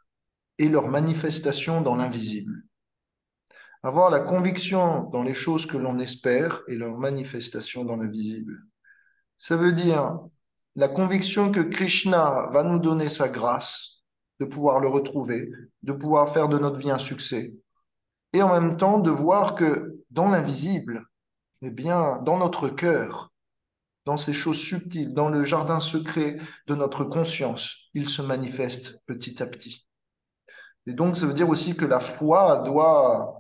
et leur manifestation dans l'invisible. Avoir la conviction dans les choses que l'on espère et leur manifestation dans l'invisible. Ça veut dire la conviction que Krishna va nous donner sa grâce, de pouvoir le retrouver, de pouvoir faire de notre vie un succès, et en même temps de voir que dans l'invisible, eh bien, dans notre cœur, dans ces choses subtiles, dans le jardin secret de notre conscience, il se manifeste petit à petit. Et donc, ça veut dire aussi que la foi doit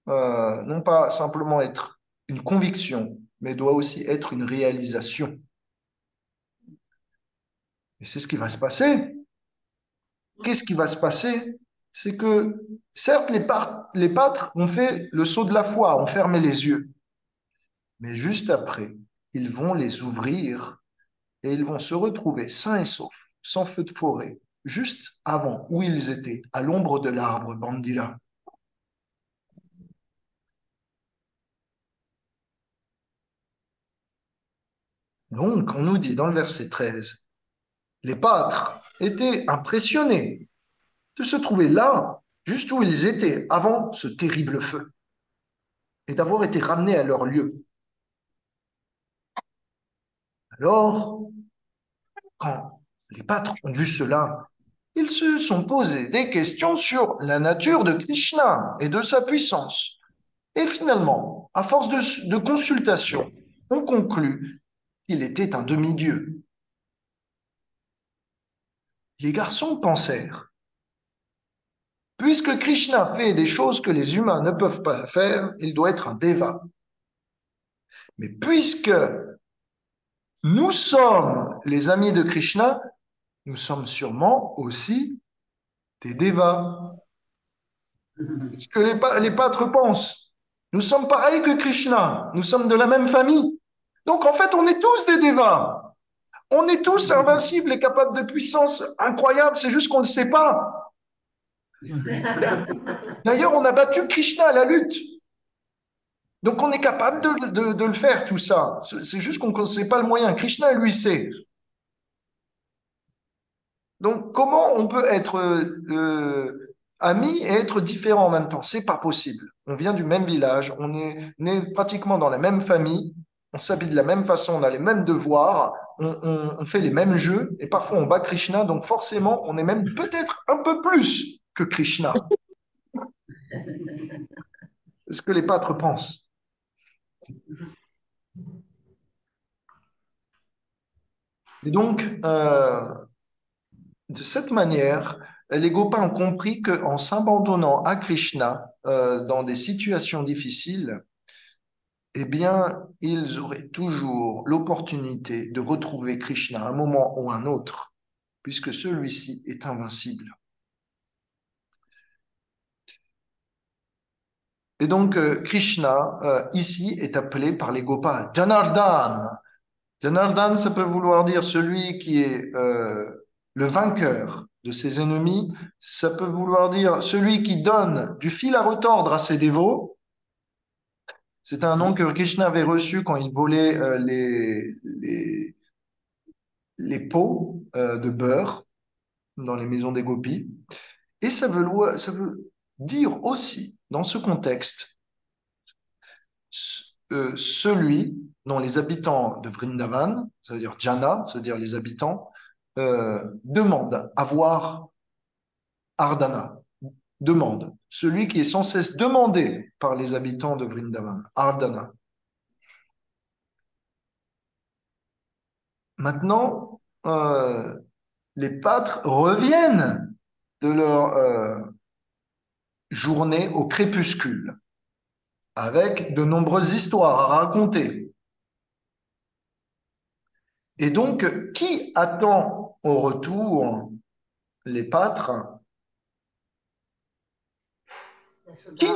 non pas simplement être une conviction, mais doit aussi être une réalisation. Et c'est ce qui va se passer. Qu'est-ce qui va se passer? C'est que, certes, les pâtres ont fait le saut de la foi, ont fermé les yeux, mais juste après, ils vont les ouvrir et ils vont se retrouver sains et saufs, sans feu de forêt, juste avant où ils étaient, à l'ombre de l'arbre Bandila. Donc, on nous dit dans le verset 13, les pâtres étaient impressionnés de se trouver là, juste où ils étaient avant ce terrible feu, et d'avoir été ramenés à leur lieu. Alors, quand les pâtres ont vu cela, ils se sont posés des questions sur la nature de Krishna et de sa puissance. Et finalement, à force de consultation, on conclut qu'il était un demi-dieu. Les garçons pensèrent, puisque Krishna fait des choses que les humains ne peuvent pas faire, il doit être un déva. Mais puisque nous sommes les amis de Krishna, nous sommes sûrement aussi des devas. C'est ce que les pâtres pensent. Nous sommes pareils que Krishna. Nous sommes de la même famille. Donc en fait, on est tous des devas. On est tous invincibles et capables de puissance incroyable. C'est juste qu'on ne le sait pas. D'ailleurs, on a battu Krishna à la lutte. Donc on est capable de le faire, tout ça. C'est juste qu'on ne sait pas le moyen. Krishna, lui, sait. Donc comment on peut être amis et être différents en même temps? C'est pas possible. On vient du même village, on est né pratiquement dans la même famille, on s'habille de la même façon, on a les mêmes devoirs, on fait les mêmes jeux, et parfois on bat Krishna, donc forcément on est même peut-être un peu plus que Krishna. C'est ce que les pâtres pensent. Et donc, de cette manière, les Gopins ont compris qu'en s'abandonnant à Krishna dans des situations difficiles, eh bien, ils auraient toujours l'opportunité de retrouver Krishna à un moment ou un autre, puisque celui-ci est invincible. Et donc, Krishna, ici, est appelé par les Gopas Janardhan. Janardhan, ça peut vouloir dire celui qui est le vainqueur de ses ennemis. Ça peut vouloir dire celui qui donne du fil à retordre à ses dévots. C'est un nom que Krishna avait reçu quand il volait les pots de beurre dans les maisons des gopis. Et ça veut dire aussi, dans ce contexte, celui dont les habitants de Vrindavan, c'est-à-dire Jana, c'est-à-dire les habitants, demandent à voir Ardhana, demande. Celui qui est sans cesse demandé par les habitants de Vrindavan, Ardhana. Maintenant, les pâtres reviennent de leur journée au crépuscule, avec de nombreuses histoires à raconter. Et donc, qui attend au retour les pâtres? Qui?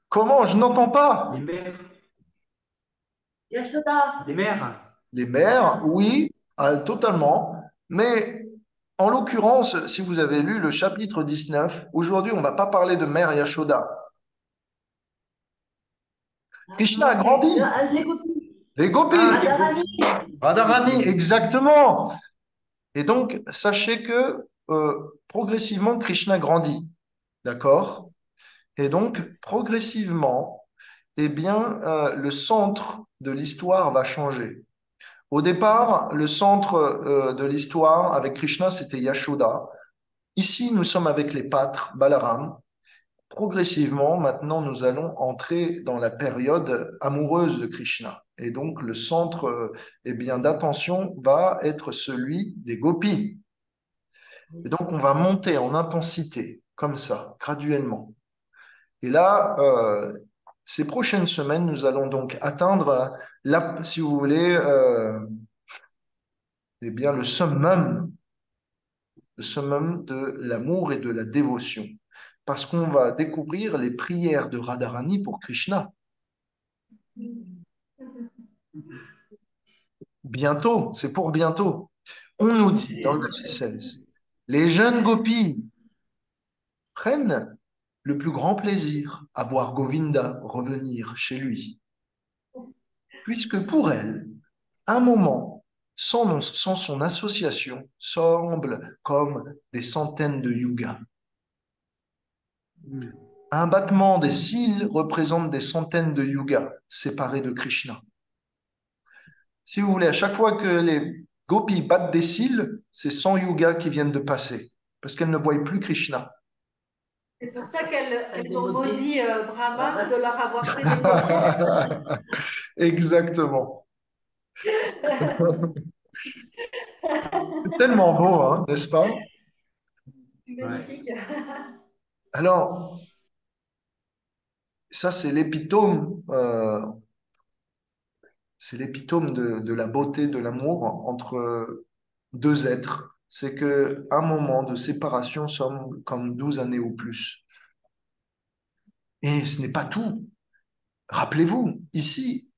Comment? Je n'entends pas. Les mères. Yashoda. Les mères. Les mères, oui, totalement. Mais en l'occurrence, si vous avez lu le chapitre 19, aujourd'hui, on ne va pas parler de mère Yashoda. Krishna a grandi. Les copines. Les gopis. Radharani. Radharani, exactement. Et donc, sachez que progressivement, Krishna grandit. D'accord? Et donc, progressivement, eh bien, le centre de l'histoire va changer. Au départ, le centre de l'histoire avec Krishna, c'était Yashoda. Ici, nous sommes avec les pâtres, Balaram. Progressivement, maintenant, nous allons entrer dans la période amoureuse de Krishna. Et donc, le centre eh bien, d'attention va être celui des gopis. Et donc, on va monter en intensité, comme ça, graduellement. Et là, ces prochaines semaines, nous allons donc atteindre, si vous voulez, eh bien, le summum de l'amour et de la dévotion. Parce qu'on va découvrir les prières de Radharani pour Krishna. Bientôt, c'est pour bientôt. On nous dit dans le verset 16, les jeunes gopis prennent le plus grand plaisir à voir Govinda revenir chez lui, puisque pour elles, un moment sans son association semble comme des centaines de yugas. Un battement des cils représente des centaines de yugas séparés de Krishna. Si vous voulez, à chaque fois que les gopis battent des cils, c'est 100 yugas qui viennent de passer, parce qu'elles ne voient plus Krishna. C'est pour ça qu'elles ont maudit Brahma de leur avoir fait des Exactement. C'est tellement beau, hein, n'est-ce pas? C'est magnifique. Alors, ça, c'est l'épitome de la beauté, de l'amour entre deux êtres. C'est qu'un moment de séparation semble comme 12 années ou plus. Et ce n'est pas tout. Rappelez-vous, ici,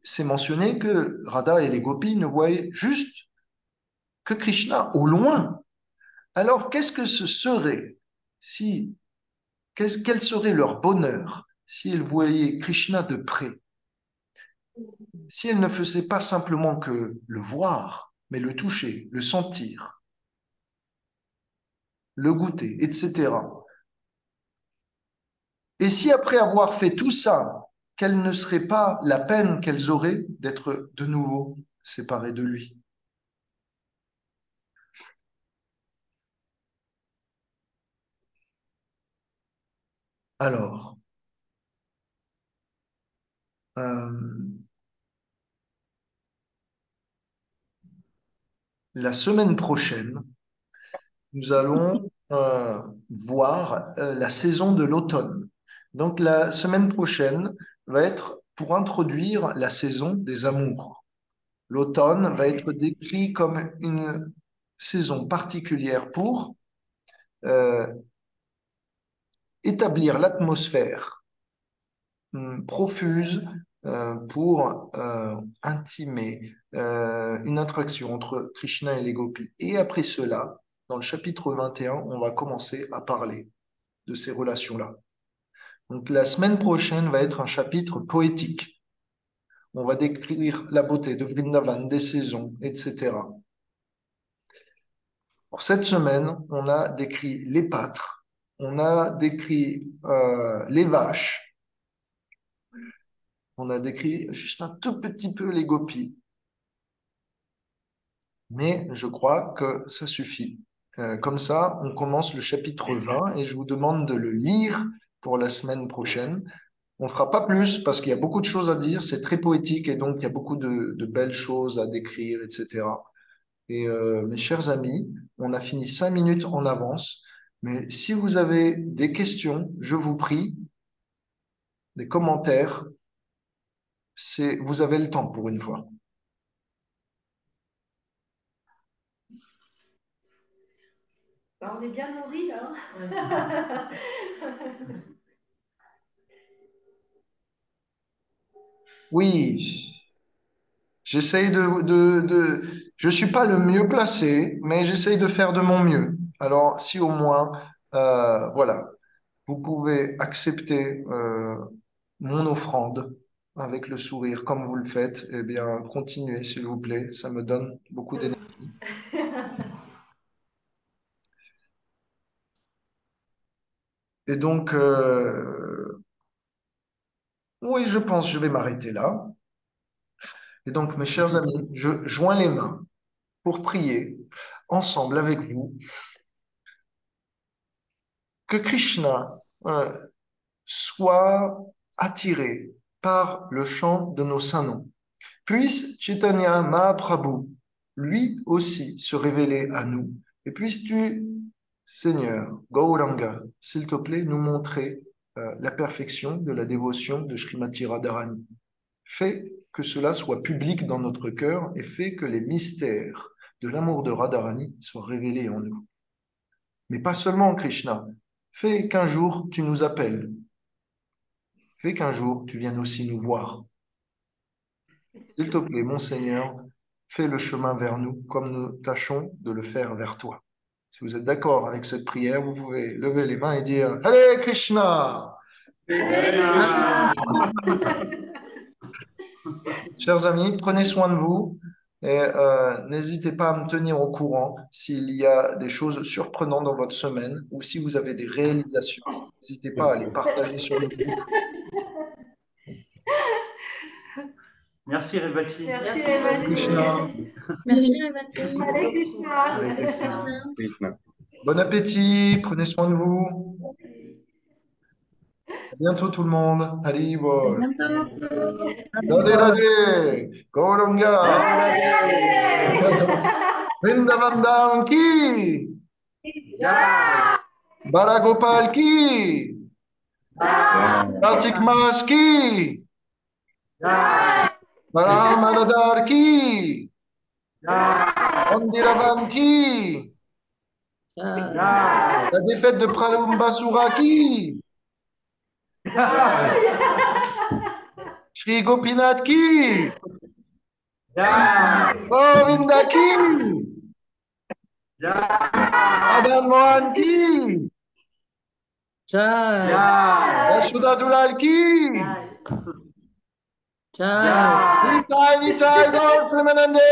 c'est mentionné que Radha et les gopis ne voyaient juste que Krishna au loin. Alors, qu'est-ce que ce serait si, quel serait leur bonheur si elles voyaient Krishna de près, si elles ne faisaient pas simplement que le voir, mais le toucher, le sentir, le goûter, etc. Et si après avoir fait tout ça, quelle ne serait pas la peine qu'elles auraient d'être de nouveau séparées de lui? Alors, euh, la semaine prochaine, nous allons voir la saison de l'automne. Donc la semaine prochaine va être pour introduire la saison des amours. L'automne va être décrit comme une saison particulière pour euh, établir l'atmosphère profuse pour intimer une interaction entre Krishna et les gopis. Et après cela, dans le chapitre 21, on va commencer à parler de ces relations-là. Donc la semaine prochaine va être un chapitre poétique. On va décrire la beauté de Vrindavan, des saisons, etc. Pour cette semaine, on a décrit les pâtres, on a décrit les vaches, on a décrit juste un tout petit peu les gopis. Mais je crois que ça suffit. Comme ça, on commence le chapitre 20 et je vous demande de le lire pour la semaine prochaine. On ne fera pas plus parce qu'il y a beaucoup de choses à dire, c'est très poétique et donc il y a beaucoup de belles choses à décrire, etc. Et mes chers amis, on a fini 5 minutes en avance, mais si vous avez des questions, je vous prie, des commentaires, vous avez le temps pour une fois. On est bien nourris là. Oui, j'essaye je suis pas le mieux placé, mais j'essaye de faire de mon mieux. Alors, si au moins, voilà, vous pouvez accepter mon offrande avec le sourire comme vous le faites, eh bien, continuez, s'il vous plaît. Ça me donne beaucoup d'énergie. Et donc, oui, je pense que je vais m'arrêter là. Et donc, mes chers amis, je joins les mains pour prier ensemble avec vous que Krishna soit attiré par le chant de nos saints noms. Puisse Chaitanya Mahaprabhu, lui aussi, se révéler à nous. Et puisses-tu, Seigneur Gauranga, s'il te plaît, nous montrer la perfection de la dévotion de Srimati Radharani. Fais que cela soit public dans notre cœur et fais que les mystères de l'amour de Radharani soient révélés en nous. Mais pas seulement, Krishna. Fais qu'un jour tu nous appelles. Fais qu'un jour tu viennes aussi nous voir. S'il te plaît, mon Seigneur, fais le chemin vers nous comme nous tâchons de le faire vers toi. Si vous êtes d'accord avec cette prière, vous pouvez lever les mains et dire Hare Krishna! Chers amis, prenez soin de vous et n'hésitez pas à me tenir au courant s'il y a des choses surprenantes dans votre semaine ou si vous avez des réalisations. N'hésitez pas à les partager sur le groupe. Merci Revati. Merci Hare Revati. Krishna. Merci Revati. Hare Krishna. Hare Krishna. Krishna. Bon appétit, prenez soin de vous. À bientôt tout le monde. Allez, À bol. bientôt. Radhe Radhe, Gauranga, Vrindavan ki, Baragopal ki, Kartik Mas ki, Baramadadar ki, Mandiravan ki, la défaite de Pralambasura ki, Shri Gopinath ki, Jai. Govinda ki, Jai. Madan Mohan ki, Jai. Jai. Yashoda Dulal ki, Jai. Nitai Nitai Gaur Premanande.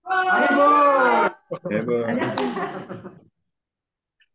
Haribol. Eh ben,